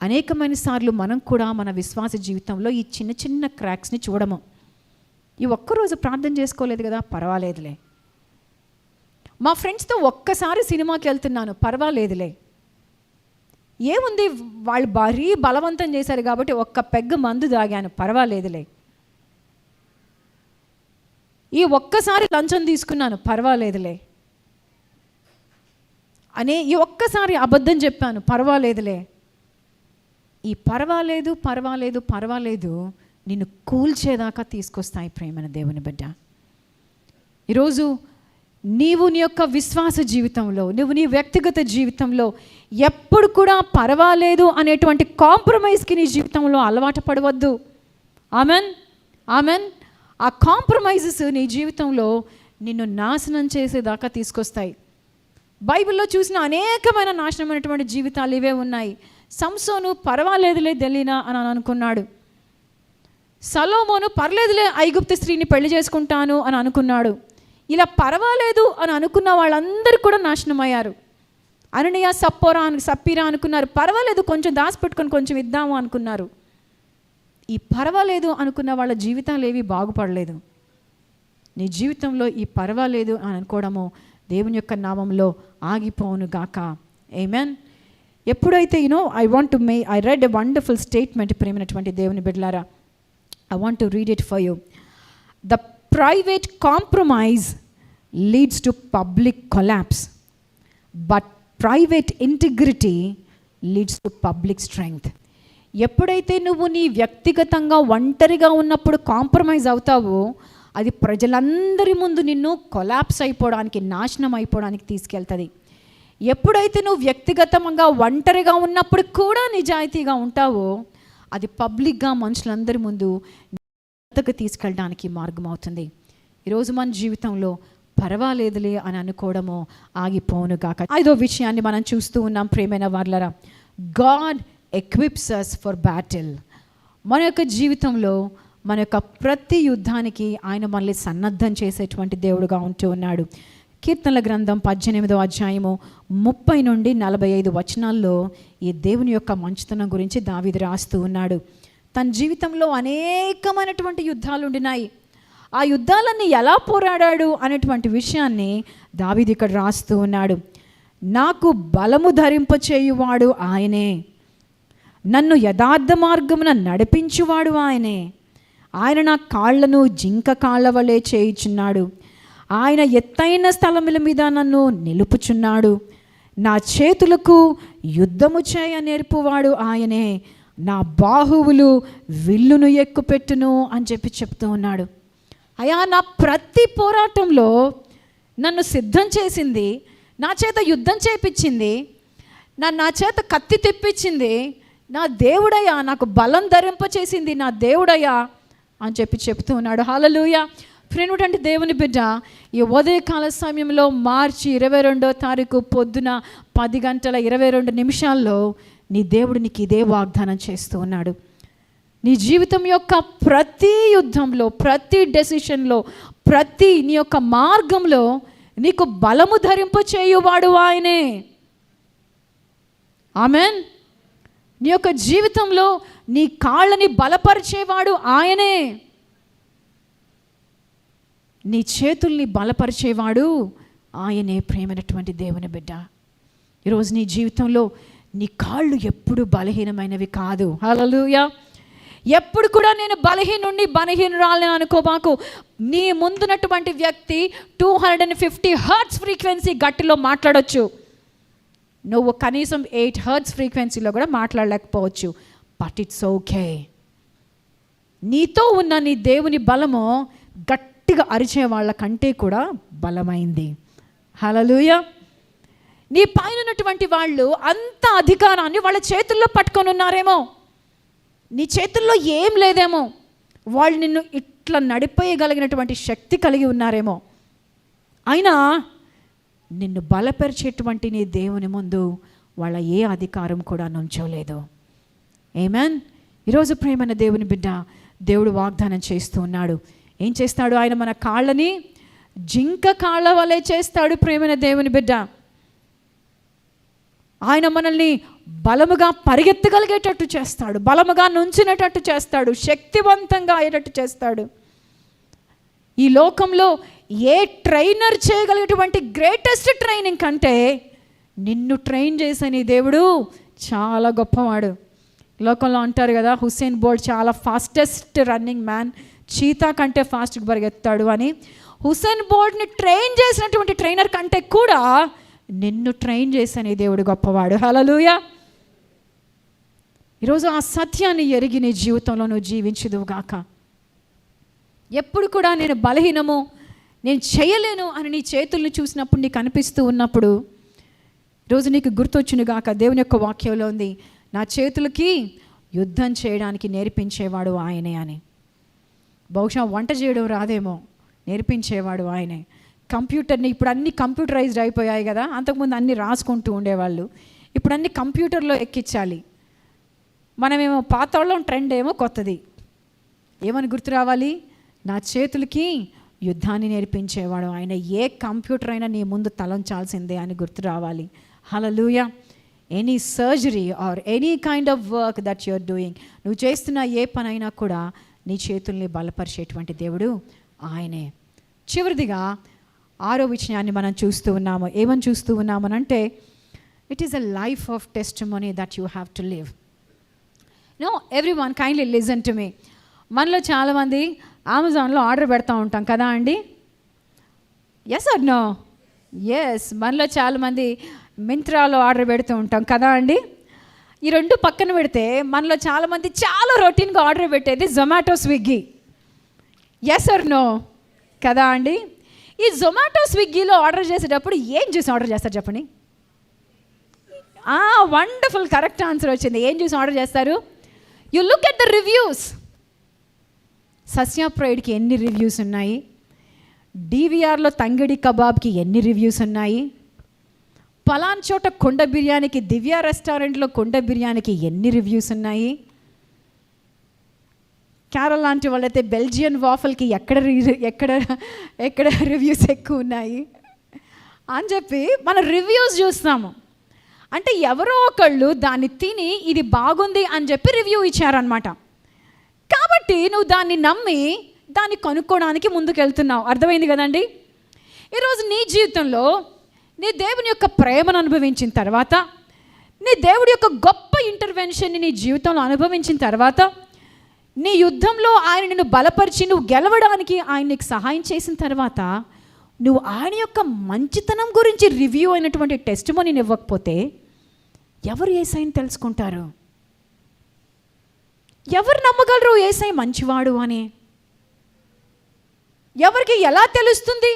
అనేకమైన సార్లు మనం కూడా మన విశ్వాస జీవితంలో ఈ చిన్న చిన్న క్రాక్స్ని చూడము. ఈ ఒక్కరోజు ప్రార్థన చేసుకోలేదు కదా, పర్వాలేదులే. మా ఫ్రెండ్స్తో ఒక్కసారి సినిమాకి వెళ్తున్నాను, పర్వాలేదులే. ఏముంది, వాళ్ళు భారీ బలవంతం చేశారు కాబట్టి ఒక్క పెగ్గ మందు తాగాను, పర్వాలేదులే. ఈ ఒక్కసారి లంచం తీసుకున్నాను, పర్వాలేదులే. ఈ ఒక్కసారి అబద్ధం చెప్పాను, పర్వాలేదులే. ఈ పర్వాలేదు పర్వాలేదు పర్వాలేదు నిన్ను కూల్చేదాకా తీసుకొస్తాయి ప్రేమైన దేవుని బిడ్డ. ఈరోజు నీవు నీ యొక్క విశ్వాస జీవితంలో, నువ్వు నీ వ్యక్తిగత జీవితంలో ఎప్పుడు కూడా పర్వాలేదు అనేటువంటి కాంప్రమైజ్కి నీ జీవితంలో అలవాటు పడవద్దు. Amen, amen. ఆ కాంప్రమైజెస్ నీ జీవితంలో నిన్ను నాశనం చేసేదాకా తీసుకొస్తాయి. బైబిల్లో చూసిన అనేకమైన నాశనమైనటువంటి జీవితాలు ఇవే ఉన్నాయి. సంసోను పర్వాలేదులే దెలీనా అని అనుకున్నాడు. సలోమోను పర్లేదులే ఐగుప్తు స్త్రీని పెళ్లి చేసుకుంటాను అని అనుకున్నాడు. ఇలా పర్వాలేదు అని అనుకున్న వాళ్ళందరూ కూడా నాశనం అయ్యారు. అననీయ సప్పీరా అనుకున్నారు, పర్వాలేదు కొంచెం దాచిపెట్టుకొని కొంచెం ఇద్దాము అనుకున్నారు. ఈ పర్వాలేదు అనుకున్న వాళ్ళ జీవితాలు ఏవి బాగుపడలేదు. నీ జీవితంలో ఈ పర్వాలేదు అని అనుకోవడము దేవుని యొక్క నామంలో ఆగిపోవును గాక. ఆమేన్. ఎప్పుడైతే I read a wonderful statement, ప్రేమైనటువంటి దేవుని బిడ్డలారా. I want to read it for you. The private compromise leads to public collapse, but private integrity leads to public strength. ఎప్పుడైతే నువ్వు నీ వ్యక్తిగతంగా ఒంటరిగా ఉన్నప్పుడు కాంప్రమైజ్ అవుతావో అది ప్రజలందరి ముందు నిన్ను కొలాప్స్ అయిపోవడానికి, నాశనం అయిపోవడానికి తీసుకెళ్తుంది. ఎప్పుడైతే నువ్వు వ్యక్తిగతంగా ఒంటరిగా ఉన్నప్పుడు కూడా నిజాయితీగా ఉంటావో అది పబ్లిక్గా మనుషులందరి ముందు తీసుకెళ్ళడానికి మార్గం అవుతుంది. ఈరోజు మన జీవితంలో పర్వాలేదులే అని అనుకోవడము ఆగిపోను గాక. 5వ విషయాన్ని మనం చూస్తూ ఉన్నాం ప్రియమైన వారలారా. God ఎక్విప్స్ us for battle. మన యొక్క జీవితంలో మన యొక్క ప్రతి యుద్ధానికి ఆయన మనల్ని సన్నద్ధం చేసేటువంటి దేవుడుగా ఉంటూ ఉన్నాడు. కీర్తనల గ్రంథం 18వ అధ్యాయము 30 నుండి 45 వచనాల్లో ఈ దేవుని యొక్క మంచితనం గురించి దావీదు రాస్తూ ఉన్నాడు. తన జీవితంలో అనేకమైనటువంటి యుద్ధాలు ఉండినాయి. ఆ యుద్ధాలన్నీ ఎలా పోరాడాడు అనేటువంటి విషయాన్ని దావీదు ఇక్కడ రాస్తూ ఉన్నాడు. నాకు బలము ధరింపచేయువాడు ఆయనే, నన్ను యథార్థ మార్గమున నడిపించువాడు ఆయనే. ఆయన నా కాళ్లను జింక కాళ్ళ వలె చేయుచున్నాడు. ఆయన ఎత్తైన స్థలముల మీద నన్ను నిలుపుచున్నాడు. నా చేతులకు యుద్ధము చేయ నేర్పువాడు ఆయనే, నా బాహువులు విల్లును ఎక్కుపెట్టును అని చెప్తూ ఉన్నాడు. అయ్యా, నా ప్రతి పోరాటంలో నన్ను సిద్ధం చేసింది, నా చేత యుద్ధం చేయించింది, నా చేత కత్తి తెప్పించింది నా దేవుడయ్యా, నాకు బలం ధరింపచేసింది నా దేవుడయ్యా అని చెప్తూ ఉన్నాడు. హల్లెలూయా. ప్రేమటువంటి దేవుని బిడ్డ, ఈ ఉదయకాల సమయంలో మార్చి 22వ తారీఖు పొద్దున 10:22 నీ దేవుడు నీకు ఇదే వాగ్దానం చేస్తూ ఉన్నాడు. నీ జీవితం యొక్క ప్రతి యుద్ధంలో, ప్రతి డెసిషన్లో, ప్రతి నీ యొక్క మార్గంలో నీకు బలము ధరింపచేయువాడు ఆయనే. ఆమెన్. నీ యొక్క జీవితంలో నీ కాళ్ళని బలపరిచేవాడు ఆయనే. నీ చేతుల్ని బలపరిచేవాడు ఆయనే. ప్రేమైనటువంటి దేవుని బిడ్డ, ఈరోజు నీ జీవితంలో నీ కాళ్ళు ఎప్పుడు బలహీనమైనవి కాదు. హల్లెలూయా. ఎప్పుడు కూడా నేను బలహీనురాలని అనుకోబాకు. నీ ముందున్నటువంటి వ్యక్తి 250 హెర్ట్జ్ ఫ్రీక్వెన్సీ గట్టిలో మాట్లాడొచ్చు, నువ్వు కనీసం 8 హెర్ట్జ్ ఫ్రీక్వెన్సీలో కూడా మాట్లాడలేకపోవచ్చు. But it's okay. నీతో ఉన్న నీ దేవుని బలము గట్టిగా అరిచే వాళ్ళ కంటే కూడా బలమైంది. హల్లెలూయా. నీ పైన ఉన్నటువంటి వాళ్ళు అంత అధికారాన్ని వాళ్ళ చేతుల్లో పట్టుకొని ఉన్నారేమో, నీ చేతుల్లో ఏం లేదేమో, వాళ్ళు నిన్ను ఇట్లా నడిపేయగలిగినటువంటి శక్తి కలిగి ఉన్నారేమో, అయినా నిన్ను బలపరిచేటువంటి నీ దేవుని ముందు వాళ్ళ ఏ అధికారం కూడా నుంచోలేదు. ఆమేన్. ఈరోజు ప్రేమైన దేవుని బిడ్డ, దేవుడు వాగ్దానం చేస్తూ ఉన్నాడు. ఏం చేస్తాడు? ఆయన మన కాళ్ళని జింక కాళ్ళ వలె చేస్తాడు. ప్రేమైన దేవుని బిడ్డ, ఆయన మనల్ని బలముగా పరిగెత్తగలిగేటట్టు చేస్తాడు, బలముగా నుంచినట్టు చేస్తాడు, శక్తివంతంగా అయ్యేటట్టు చేస్తాడు. ఈ లోకంలో ఏ ట్రైనర్ చేయగలిగేటువంటి గ్రేటెస్ట్ ట్రైనింగ్ కంటే నిన్ను ట్రైన్ చేసే నీ దేవుడు చాలా గొప్పవాడు. లోకంలో అంటారు కదా, హుస్సేన్ బోల్ట్ చాలా ఫాస్టెస్ట్ రన్నింగ్ మ్యాన్, చీతా కంటే ఫాస్ట్గా పరిగెత్తాడు అని. హుస్సేన్ బోల్ట్ని ట్రైన్ చేసినటువంటి ట్రైనర్ కంటే కూడా నిన్ను ట్రైన్ చేసే నీ దేవుడు గొప్పవాడు. హల్లెలూయా. ఈరోజు ఆ సత్యాన్ని ఎరిగి నీ జీవితంలో నువ్వు జీవించుదువుగాక. ఎప్పుడు కూడా నేను బలహీనము, నేను చేయలేను అని నీ చేతుల్ని చూసినప్పుడు, నీకు అనిపిస్తూ ఉన్నప్పుడు, ఈరోజు నీకు గుర్తొచ్చునుగాక, దేవుని యొక్క వాక్యంలో ఉంది, నా చేతులకి యుద్ధం చేయడానికి నేర్పించేవాడు ఆయనే అని. బహుశా వంట చేయడం రాదేమో, నేర్పించేవాడు ఆయనే. కంప్యూటర్ని, ఇప్పుడు అన్నీ కంప్యూటరైజ్డ్ అయిపోయాయి కదా, అంతకుముందు అన్నీ రాసుకుంటూ ఉండేవాళ్ళు, ఇప్పుడు అన్నీ కంప్యూటర్లో ఎక్కించాలి. మనమేమో పాతోళ్ళం, ట్రెండ్ ఏమో కొత్తది. ఏమని గుర్తు రావాలి? నా చేతులకి యుద్ధాన్ని నేర్పించేవాడు ఆయన. ఏ కంప్యూటర్ అయినా నీ ముందు తలంచాల్సిందే అని గుర్తు రావాలి. Hallelujah. Any surgery or any kind of work that you are doing, నువ్వు చేస్తున్న ఏ పనైనా కూడా నీ చేతుల్ని బలపరిచేటువంటి దేవుడు ఆయనే. చివరిదిగా 6వ విషయాన్ని మనం చూస్తూ ఉన్నాము. ఏమని చూస్తూ ఉన్నామనంటే, it is a life of testimony that you have to live. No everyone kindly listen to me. మనలో చాలామంది అమెజాన్లో ఆర్డర్ పెడతా ఉంటాం కదా అండి. Yes or no? ఎస్. మనలో చాలామంది మింత్రాలో ఆర్డర్ పెడుతూ ఉంటాం కదా అండి. ఈ రెండు పక్కన పెడితే మనలో చాలామంది చాలా రొటీన్గా ఆర్డర్ పెట్టేది Zomato, Swiggy. Yes or no? కదా అండి. ఈ జొమాటో, స్విగ్గీలో ఆర్డర్ చేసేటప్పుడు ఏం చూసి ఆర్డర్ చేస్తారు చెప్పండి? వండర్ఫుల్, కరెక్ట్ ఆన్సర్ వచ్చింది. ఏం చూసి ఆర్డర్ చేస్తారు? You look at the reviews. సస్యాప్రాయిడ్కి ఎన్ని రివ్యూస్ ఉన్నాయి, డివిఆర్లో తంగిడి కబాబ్కి ఎన్ని రివ్యూస్ ఉన్నాయి, పలాన్ చోట కొండ బిర్యానీకి, దివ్య రెస్టారెంట్లో కొండ బిర్యానీకి ఎన్ని రివ్యూస్ ఉన్నాయి, క్యారల్ లాంటి వాళ్ళైతే బెల్జియన్ వాఫల్కి ఎక్కడ రివ్యూస్ ఎక్కువ ఉన్నాయి అని చెప్పి మన రివ్యూస్ చూస్తాము. అంటే ఎవరో ఒకళ్ళు దాన్ని తిని ఇది బాగుంది అని చెప్పి రివ్యూ ఇచ్చారనమాట. కాబట్టి నువ్వు దాన్ని నమ్మి దాన్ని కొనుక్కోవడానికి ముందుకు వెళ్తున్నావు. అర్థమైంది కదండి? ఈరోజు నీ జీవితంలో నీ దేవుని యొక్క ప్రేమను అనుభవించిన తర్వాత, నీ దేవుడి యొక్క గొప్ప ఇంటర్వెన్షన్ని నీ జీవితంలో అనుభవించిన తర్వాత, నీ యుద్ధంలో ఆయన నిన్ను బలపరిచి నువ్వు గెలవడానికి ఆయన నీకు సహాయం చేసిన తర్వాత, నువ్వు ఆయన యొక్క మంచితనం గురించి రివ్యూ అయినటువంటి టెస్టిమనీని ఇవ్వకపోతే ఎవరు యేసయ్యని తెలుసుకుంటారు? ఎవరు నమ్మగలరు యేసయ్య మంచివాడు అని? ఎవరికి ఎలా తెలుస్తుంది?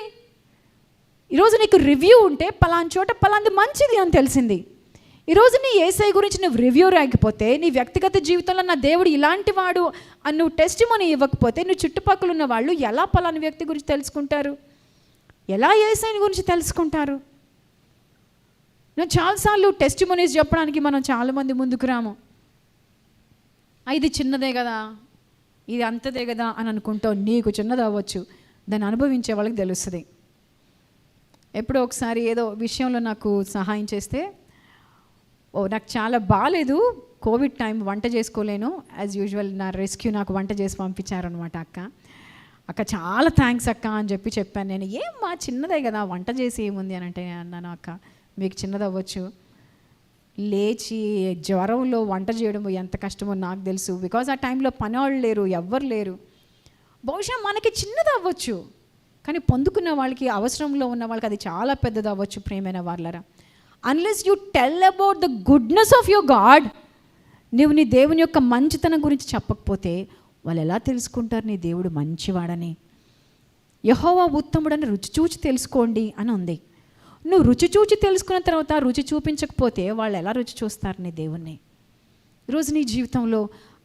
ఈరోజు నీకు రివ్యూ ఉంటే పలానా చోట పలాంది మంచిది అని తెలిసింది. ఈరోజు నీ యేసయ్య గురించి నువ్వు రివ్యూ రాకపోతే, నీ వ్యక్తిగత జీవితంలో నా దేవుడు ఇలాంటి వాడు అని నువ్వు టెస్టిమనీ ఇవ్వకపోతే, నువ్వు చుట్టుపక్కల ఉన్న వాళ్ళు ఎలా పలానా వ్యక్తి గురించి తెలుసుకుంటారు? ఎలా యేసయ్యని గురించి తెలుసుకుంటారు? నేను చాలాసార్లు టెస్టిమనీస్ చెప్పడానికి మనం చాలామంది ముందుకు రాము. ఇది చిన్నదే కదా, ఇది అంతదే కదా అని అనుకుంటావు. నీకు చిన్నది అవ్వచ్చు, దాన్ని అనుభవించే వాళ్ళకి తెలుస్తుంది. ఎప్పుడో ఒకసారి ఏదో విషయంలో నాకు సహాయం చేస్తే, నాకు చాలా బాగాలేదు, కోవిడ్ టైం, వంట చేసుకోలేను, యాజ్ యూజువల్ నా రెస్క్యూ నాకు వంట చేసి పంపించారనమాట అక్క చాలా థ్యాంక్స్ అక్క అని చెప్పాను. నేను ఏమ్మా చిన్నదే కదా, వంట చేసి ఏముంది అని అంటే, అన్నాను అక్క మీకు చిన్నది అవ్వచ్చు, లేచి జ్వరంలో వంట చేయడం ఎంత కష్టమో నాకు తెలుసు, బికాజ్ ఆ టైంలో పనివాళ్ళు లేరు, ఎవ్వరు లేరు. బహుశా మనకి చిన్నది అవ్వచ్చు, కానీ పొందుకున్న వాళ్ళకి, అవసరంలో ఉన్న వాళ్ళకి అది చాలా పెద్దది అవ్వచ్చు. ప్రియమైన వాళ్ళరా, unless you tell about the goodness of your God, నువ్వు నీ దేవుని యొక్క మంచితనం గురించి చెప్పకపోతే వాళ్ళు ఎలా తెలుసుకుంటారు నీ దేవుడు మంచివాడని? యెహోవా ఉత్తముడని రుచి చూచి తెలుసుకోండి అని ఉంది. నువ్వు రుచి చూచి తెలుసుకున్న తర్వాత రుచి చూపించకపోతే వాళ్ళు ఎలా రుచి చూస్తారు నీ దేవుణ్ణి? ఈరోజు నీ జీవితంలో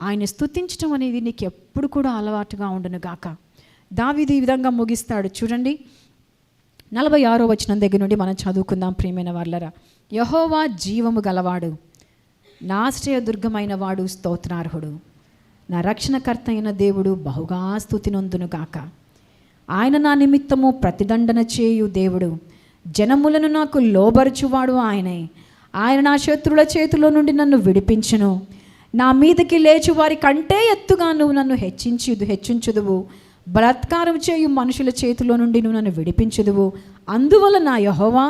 ఆయన స్తుతించడం అనేది నీకు ఎప్పుడు కూడా అలవాటుగా ఉండును గాక. దావీదు ఈ విధంగా ముగిస్తాడు చూడండి. 46వ వచనం దగ్గర నుండి మనం చదువుకుందాం. ప్రియమైన వాళ్ళరా, యెహోవా జీవము గలవాడు, నా ఆశ్రయదుర్గమైన వాడు, స్తోత్రార్హుడు, నా రక్షణకర్త అయిన దేవుడు బహుగా స్తుతి నొందును గాక. ఆయన నా నిమిత్తము ప్రతిదండన చేయు దేవుడు, జనములను నాకు లోబరుచువాడు ఆయనే. ఆయన నా శత్రుల చేతిలో నుండి నన్ను విడిపించును. నా మీదకి లేచు వారి కంటే ఎత్తుగా నువ్వు నన్ను హెచ్చించుదువు. బలాత్కారం చేయు మనుషుల చేతిలో నుండి నువ్వు నన్ను విడిపించుదువు. అందువల్ల నా యెహోవా,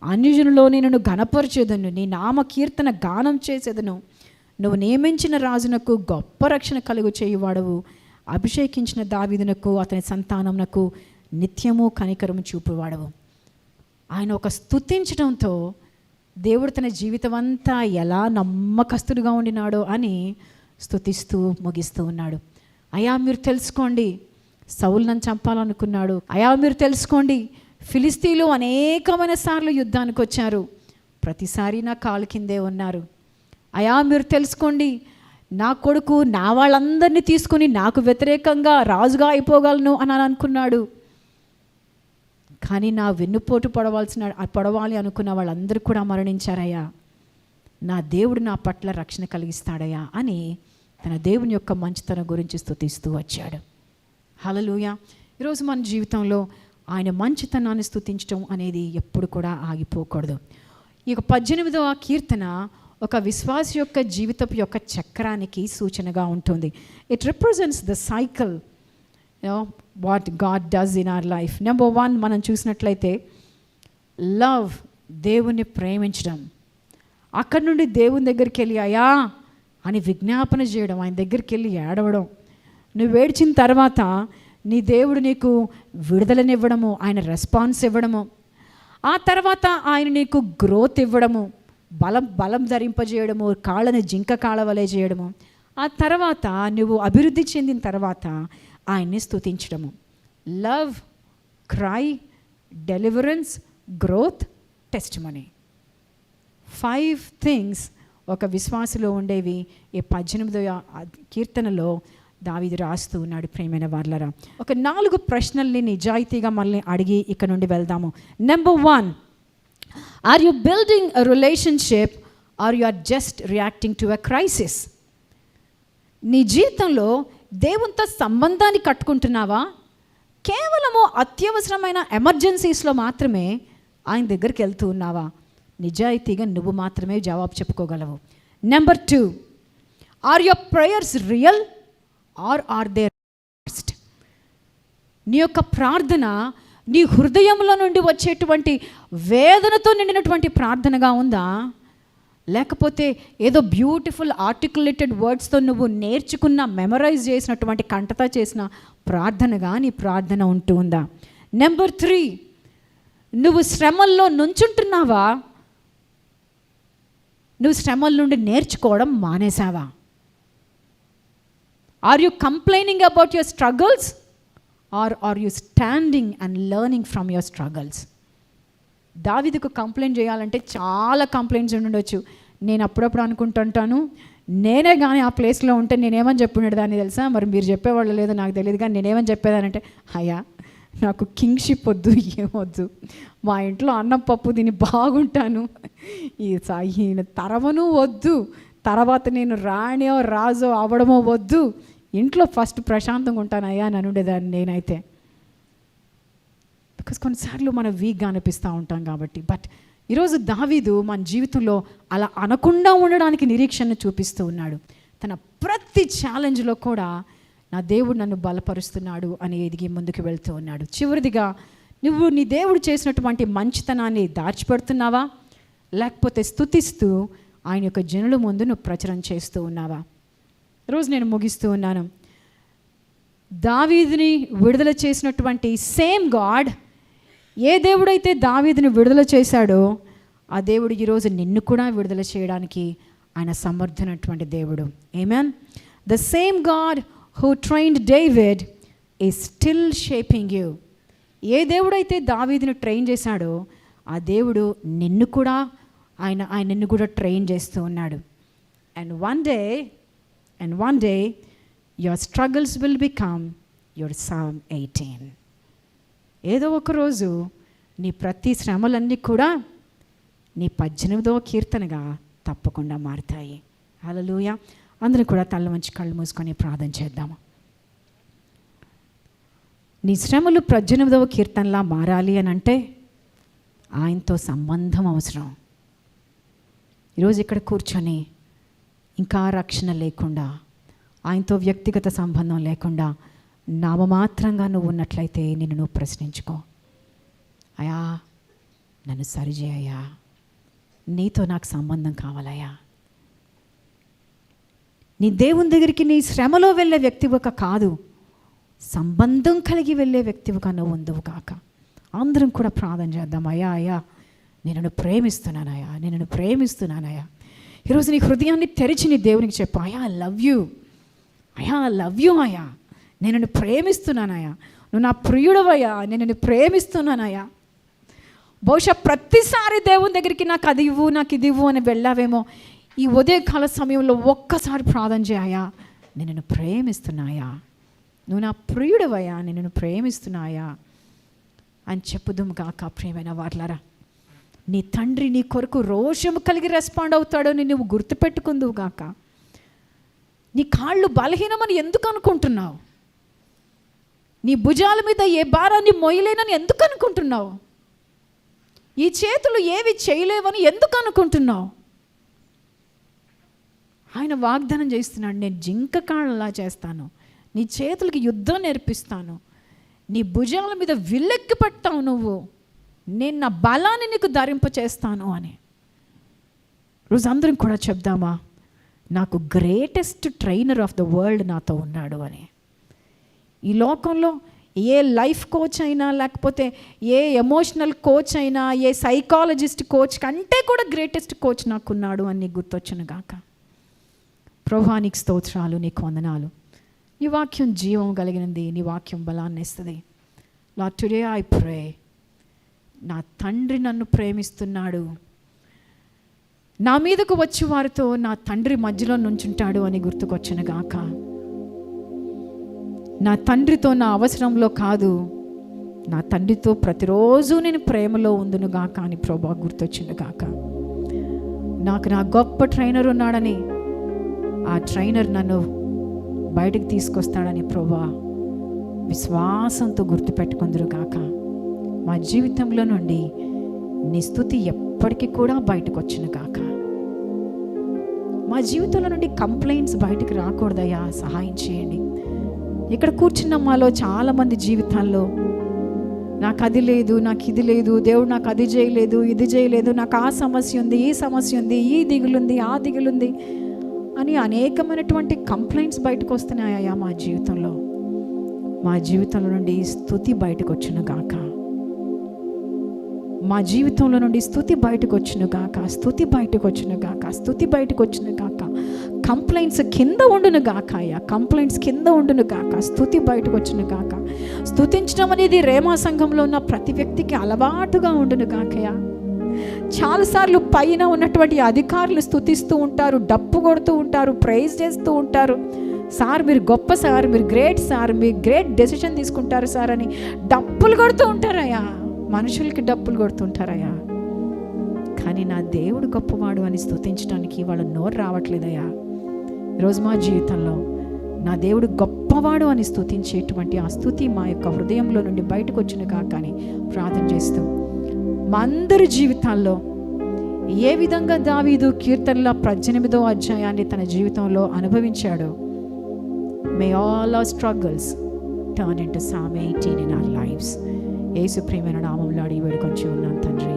అన్యజనులో నేను ఘనపరచెదను, నీ నామ కీర్తన గానం చేసేదను. నువ్వు నియమించిన రాజునకు గొప్ప రక్షణ కలుగు చేయువాడవు. అభిషేకించిన దావీదునకు అతని సంతానమునకు నిత్యము కనికరము చూపువాడవు. ఆయన ఒక స్తుతించడంతో దేవుడు తన జీవితం అంతా ఎలా నమ్మకస్తుడుగా ఉండినాడో అని స్తుతిస్తూ ముగిస్తూ ఉన్నాడు. అయా మీరు తెలుసుకోండి, సౌలు నన్ను చంపాలనుకున్నాడు. అయా మీరు తెలుసుకోండి, ఫిలిస్తీన్లు అనేకమైన సార్లు యుద్ధానికి వచ్చారు, ప్రతిసారి నా కాలు కిందే ఉన్నారు. అయా మీరు తెలుసుకోండి, నా కొడుకు నా వాళ్ళందరినీ తీసుకుని నాకు వ్యతిరేకంగా రాజుగా అయిపోగలను అని అనుకున్నాడు, కానీ నా వెన్నుపోటు పొడవాలి అనుకున్న వాళ్ళందరూ కూడా మరణించారయ్యా. నా దేవుడు నా పట్ల రక్షణ కలిగిస్తాడయ్యా అని తన దేవుని యొక్క మంచితనం గురించి స్తుతిస్తూ వచ్చాడు. హల్లెలూయా. ఈరోజు మన జీవితంలో ఆయన మంచితనాన్ని స్తుతించడం అనేది ఎప్పుడు కూడా ఆగిపోకూడదు. ఈ 18వ కీర్తన ఒక విశ్వాసి యొక్క జీవితపు యొక్క చక్రానికి సూచనగా ఉంటుంది. It represents the cycle what God does in our life. Number 1 మనం చూసినట్లయితే లవ్, దేవుణ్ణి ప్రేమించడం. అక్కడి నుండి దేవుని దగ్గరికి వెళ్ళి అయ్యా అని విజ్ఞాపన చేయడం, ఆయన దగ్గరికి వెళ్ళి ఏడవడం. నువ్వు ఏడ్చిన తర్వాత నీ దేవుడు నీకు విడుదలనివ్వడము, ఆయన రెస్పాన్స్ ఇవ్వడము, ఆ తర్వాత ఆయన నీకు గ్రోత్ ఇవ్వడము, బలం ధరింపజేయడము, కాళ్ళని జింక కాళ్ళ వలె చేయడము, ఆ తర్వాత నువ్వు అభివృద్ధి చెందిన తర్వాత ఆయన్ని స్తుతించడము. Love, cry, deliverance, growth, testimony. 5 things ఒక విశ్వాసలో ఉండేవి ఈ 18వ కీర్తనలో దావీదు రాస్తూ ఉన్నాడు. ప్రియమైన వారలారా, ఒక 4 ప్రశ్నల్ని నిజాయితీగా మనల్ని అడిగి ఇక్కడ నుండి వెళ్దాము. Number 1, are you building a relationship or you are just reacting to a crisis? నీ జీవితంలో దేవునితో సంబంధాన్ని కట్టుకుంటున్నావా? కేవలము అత్యవసరమైన ఎమర్జెన్సీస్లో మాత్రమే ఆయన దగ్గరికి వెళ్తూ ఉన్నావా? నిజాయితీగా నువ్వు మాత్రమే జవాబు చెప్పుకోగలవు. Number 2, are your prayers real or are they forced? నీ యొక్క ప్రార్థన నీ హృదయంలో నుండి వచ్చేటువంటి వేదనతో నిండినటువంటి ప్రార్థనగా ఉందా, లేకపోతే ఏదో బ్యూటిఫుల్ ఆర్టికులేటెడ్ వర్డ్స్తో నువ్వు నేర్చుకున్న మెమరైజ్ చేసినటువంటి కంటతా చేసిన ప్రార్థనగా నీ ప్రార్థన ఉంటూ ఉందా? నెంబర్ 3, నువ్వు శ్రమల్లో నుంచుంటున్నావా? నువ్వు శ్రమల నుండి నేర్చుకోవడం మానేసావా? Are you complaining about your struggles are you standing and learning from your struggles? దావీదుకు కంప్లైంట్ చేయాలంటే చాలా కంప్లైంట్స్ ఉండొచ్చు. నేను అప్పుడప్పుడు అనుకుంటుంటాను, నేనే కానీ ఆ ప్లేస్లో ఉంటే నేనేమని చెప్పుండేది దాన్ని తెలుసా? మరి మీరు చెప్పేవాళ్ళు లేదో నాకు తెలియదు, కానీ నేనేమని చెప్పేదానంటే, అయ్యా నాకు కింగ్షిప్ వద్దు, ఏమొద్దు, మా ఇంట్లో అన్నం పప్పు తిని బాగుంటాను, ఈయన తరమను వద్దు, తర్వాత నేను రాణో రాజో అవ్వడమో వద్దు, ఇంట్లో ఫస్ట్ ప్రశాంతంగా ఉంటాను అయ్యా అని ఉండేదాన్ని నేనైతే. బికాస్ కొన్నిసార్లు మనం వీక్గా అనిపిస్తూ ఉంటాం కాబట్టి. బట్ ఈరోజు దావీదు మన జీవితంలో అలా అనకుండా ఉండడానికి నిరీక్షణ చూపిస్తూ ఉన్నాడు. తన ప్రతి ఛాలెంజ్లో కూడా నా దేవుడు నన్ను బలపరుస్తున్నాడు అని ఎదిగి ముందుకు వెళ్తూ ఉన్నాడు. చివరిదిగా, నువ్వు నీ దేవుడు చేసినటువంటి మంచితనాన్ని దాచిపెడుతున్నావా, లేకపోతే స్తుతిస్తూ ఆయన యొక్క జనుల ముందు నువ్వు ప్రచురణ చేస్తూ ఉన్నావా? ఈరోజు నేను ముగిస్తూ ఉన్నాను. దావీదుని విడుదల చేసినటువంటి సేమ్ గాడ్, ఏ దేవుడైతే దావీదుని విడుదల చేశాడో ఆ దేవుడు ఈరోజు నిన్ను కూడా విడుదల చేయడానికి ఆయన సమర్థనటువంటి దేవుడు. Amen. The same God who trained David is still shaping you. ఏ దేవుడైతే దావీదుని ట్రైన్ చేశాడో ఆ దేవుడు నిన్ను కూడా ఆయన నిన్ను కూడా ట్రైన్ చేస్తూ ఉన్నాడు. And one day your struggles will become your Psalm 18. ఏదో ఒక రోజు నీ ప్రతి శ్రమలన్నీ కూడా నీ 18వ కీర్తనగా తప్పకుండా మారుతాయి. హల్లెలూయా. అందరూ కూడా తల్ల వంచి కళ్ళు మూసుకొని ప్రార్థన చేద్దాము. నీ శ్రమలు 18వ కీర్తనలా మారాలి అని అంటే ఆయనతో సంబంధం అవసరం. ఈరోజు ఇక్కడ కూర్చొని ఇంకా రక్షణ లేకుండా, ఆయనతో వ్యక్తిగత సంబంధం లేకుండా నామమాత్రంగా నువ్వు ఉన్నట్లయితే నిన్ను నువ్వు ప్రశ్నించుకో. అయ్యా నన్ను సరిచేయ్యా, నీతో నాకు సంబంధం కావాలయ్యా. నీ దేవుని దగ్గరికి నీ శ్రమలో వెళ్ళే వ్యక్తిగా కాదు, సంబంధం కలిగి వెళ్ళే వ్యక్తిగా నువ్వు ఉందవు కాక. అందరం కూడా ప్రార్థన చేద్దాం. అయ్యా నేను ప్రేమిస్తున్నానయ్యా, నేను ప్రేమిస్తున్నానయ్యా. ఈరోజు నీ హృదయాన్ని తెరిచి నీ దేవునికి చెప్పు, అయ్యా ఐ లవ్ యూ, అయ్యా ఐ లవ్ యూ, అయ్యా నేను ప్రేమిస్తున్నానయ్యా, నువ్వు నా ప్రియుడవయ్యా, నేను ప్రేమిస్తున్నానయ్యా. బహుశా ప్రతిసారి దేవుని దగ్గరికి నాకు అది ఇవ్వు, నాకు ఇది ఇవ్వు అని వెళ్ళావేమో. ఈ ఉదయకాల సమయంలో ఒక్కసారి ప్రార్థన చేయా, నేను ప్రేమిస్తున్నాయా, నువ్వు నా ప్రియుడవయ్యా, నేను ప్రేమిస్తున్నాయా. అని చెప్పుదుము గాక. ప్రియమైన వార్లారా, నీ తండ్రి నీ కొరకు రోషము కలిగి రెస్పాండ్ అవుతాడని నువ్వు గుర్తుపెట్టుకుందువు గాక. నీ కాళ్ళు బలహీనమని ఎందుకు అనుకుంటున్నావు? నీ భుజాల మీద ఏ భారాన్ని మొయ్యలేనని ఎందుకు అనుకుంటున్నావు? ఈ చేతులు ఏవి చేయలేవని ఎందుకు అనుకుంటున్నావు? ఆయన వాగ్దానం చేస్తున్నాడు, నేను జింక కాళ్ళలా చేస్తాను, నీ చేతులకి యుద్ధం నేర్పిస్తాను, నీ భుజాల మీద విల్లెక్కి పడతావు నువ్వు, నేను నా బలాన్ని నీకు ధరింప చేస్తాను అని. రోజు అందరం కూడా చెప్దామా, నాకు greatest trainer of the world నాతో ఉన్నాడు అని. ఈ లోకంలో ఏ లైఫ్ కోచ్ అయినా, లేకపోతే ఏ ఎమోషనల్ కోచ్ అయినా, ఏ సైకాలజిస్ట్ కోచ్ కంటే కూడా గ్రేటెస్ట్ కోచ్ నాకున్నాడు అని గుర్తొచ్చును గాక. ప్రభువా నీకు స్తోత్రాలు, నీకు వందనాలు. నీ వాక్యం జీవం కలిగినది, నీ వాక్యం బలాన్ని ఇస్తుంది. లార్డ్, టుడే ఐ ప్రే, నా తండ్రి నన్ను ప్రేమిస్తున్నాడు, నా మీదకు వచ్చి వారితో నా తండ్రి మధ్యలో నుంచుంటాడు అని గుర్తుకొచ్చును గాక. నా తండ్రితో నా అవసరంలో కాదు, నా తండ్రితో ప్రతిరోజు నేను ప్రేమలో ఉందును గాక అని ప్రభువా గుర్తొచ్చిండు గాక. నాకు నా గొప్ప ట్రైనర్ ఉన్నాడని, ఆ ట్రైనర్ నన్ను బయటకు తీసుకొస్తాడని ప్రభువా విశ్వాసంతో గుర్తుపెట్టుకుందురు గాక. మా జీవితంలో నుండి నీ స్తుతి ఎప్పటికీ కూడా బయటకు వచ్చును గాక. మా జీవితంలో నుండి కంప్లైంట్స్ బయటకు రాకూడదయ్యా, సహాయం చేయండి. ఇక్కడ కూర్చున్న మాలో చాలామంది జీవితాల్లో నాకు అది లేదు, నాకు ఇది లేదు, దేవుడు నాకు అది చేయలేదు, ఇది చేయలేదు, నాకు ఆ సమస్య ఉంది, ఈ సమస్య ఉంది, ఈ దిగులుంది, ఆ దిగులుంది అని అనేకమైనటువంటి కంప్లైంట్స్ బయటకు వస్తున్నాయా మా జీవితంలో. మా జీవితంలో నుండి స్తుతి బయటకు వచ్చును గాక. మా జీవితంలో నుండి స్తుతి బయటకు వచ్చును గాక, స్తుతి బయటకు వచ్చును గాక, స్తుతి బయటకు వచ్చును గాక. కంప్లైంట్స్ కింద ఉండును గాక అయ్యా, కంప్లైంట్స్ కింద ఉండును గాక, స్తుతి బయటకు వచ్చును గాక. స్తుతించడం అనేది రేమా సంఘంలో ఉన్న ప్రతి వ్యక్తికి అలవాటుగా ఉండును గాకయ్యా. చాలాసార్లు పైన ఉన్నటువంటి అధికారులు స్తుతిస్తూ ఉంటారు, డప్పు కొడుతూ ఉంటారు, ప్రైజ్ చేస్తూ ఉంటారు. సార్ మీరు గొప్ప సార్, మీరు గ్రేట్ సార్, మీరు గ్రేట్ డెసిషన్ తీసుకుంటారు సార్ అని డప్పులు కొడుతూ ఉంటారయ్యా. మనుషులకి డప్పులు కొడుతుంటారయ్యా, కానీ నా దేవుడు గొప్పవాడు అని స్తుతించడానికి వాళ్ళ నోరు రావట్లేదయ్యా. ఈరోజు మా జీవితంలో నా దేవుడు గొప్పవాడు అని స్తుతించేటువంటి ఆ స్తుతి మా యొక్క హృదయంలో నుండి బయటకు వచ్చిన కాక అని ప్రార్థన చేస్తూ, మా అందరి జీవితాల్లో ఏ విధంగా దావీదు కీర్తనల 18వ అధ్యాయాన్ని తన జీవితంలో అనుభవించాడో, may all our struggles turn into Psalm 18 in our lives. యేసు ప్రియమైన నామములో అడిగి వేడుకొంచి ఉన్నాను తండ్రి.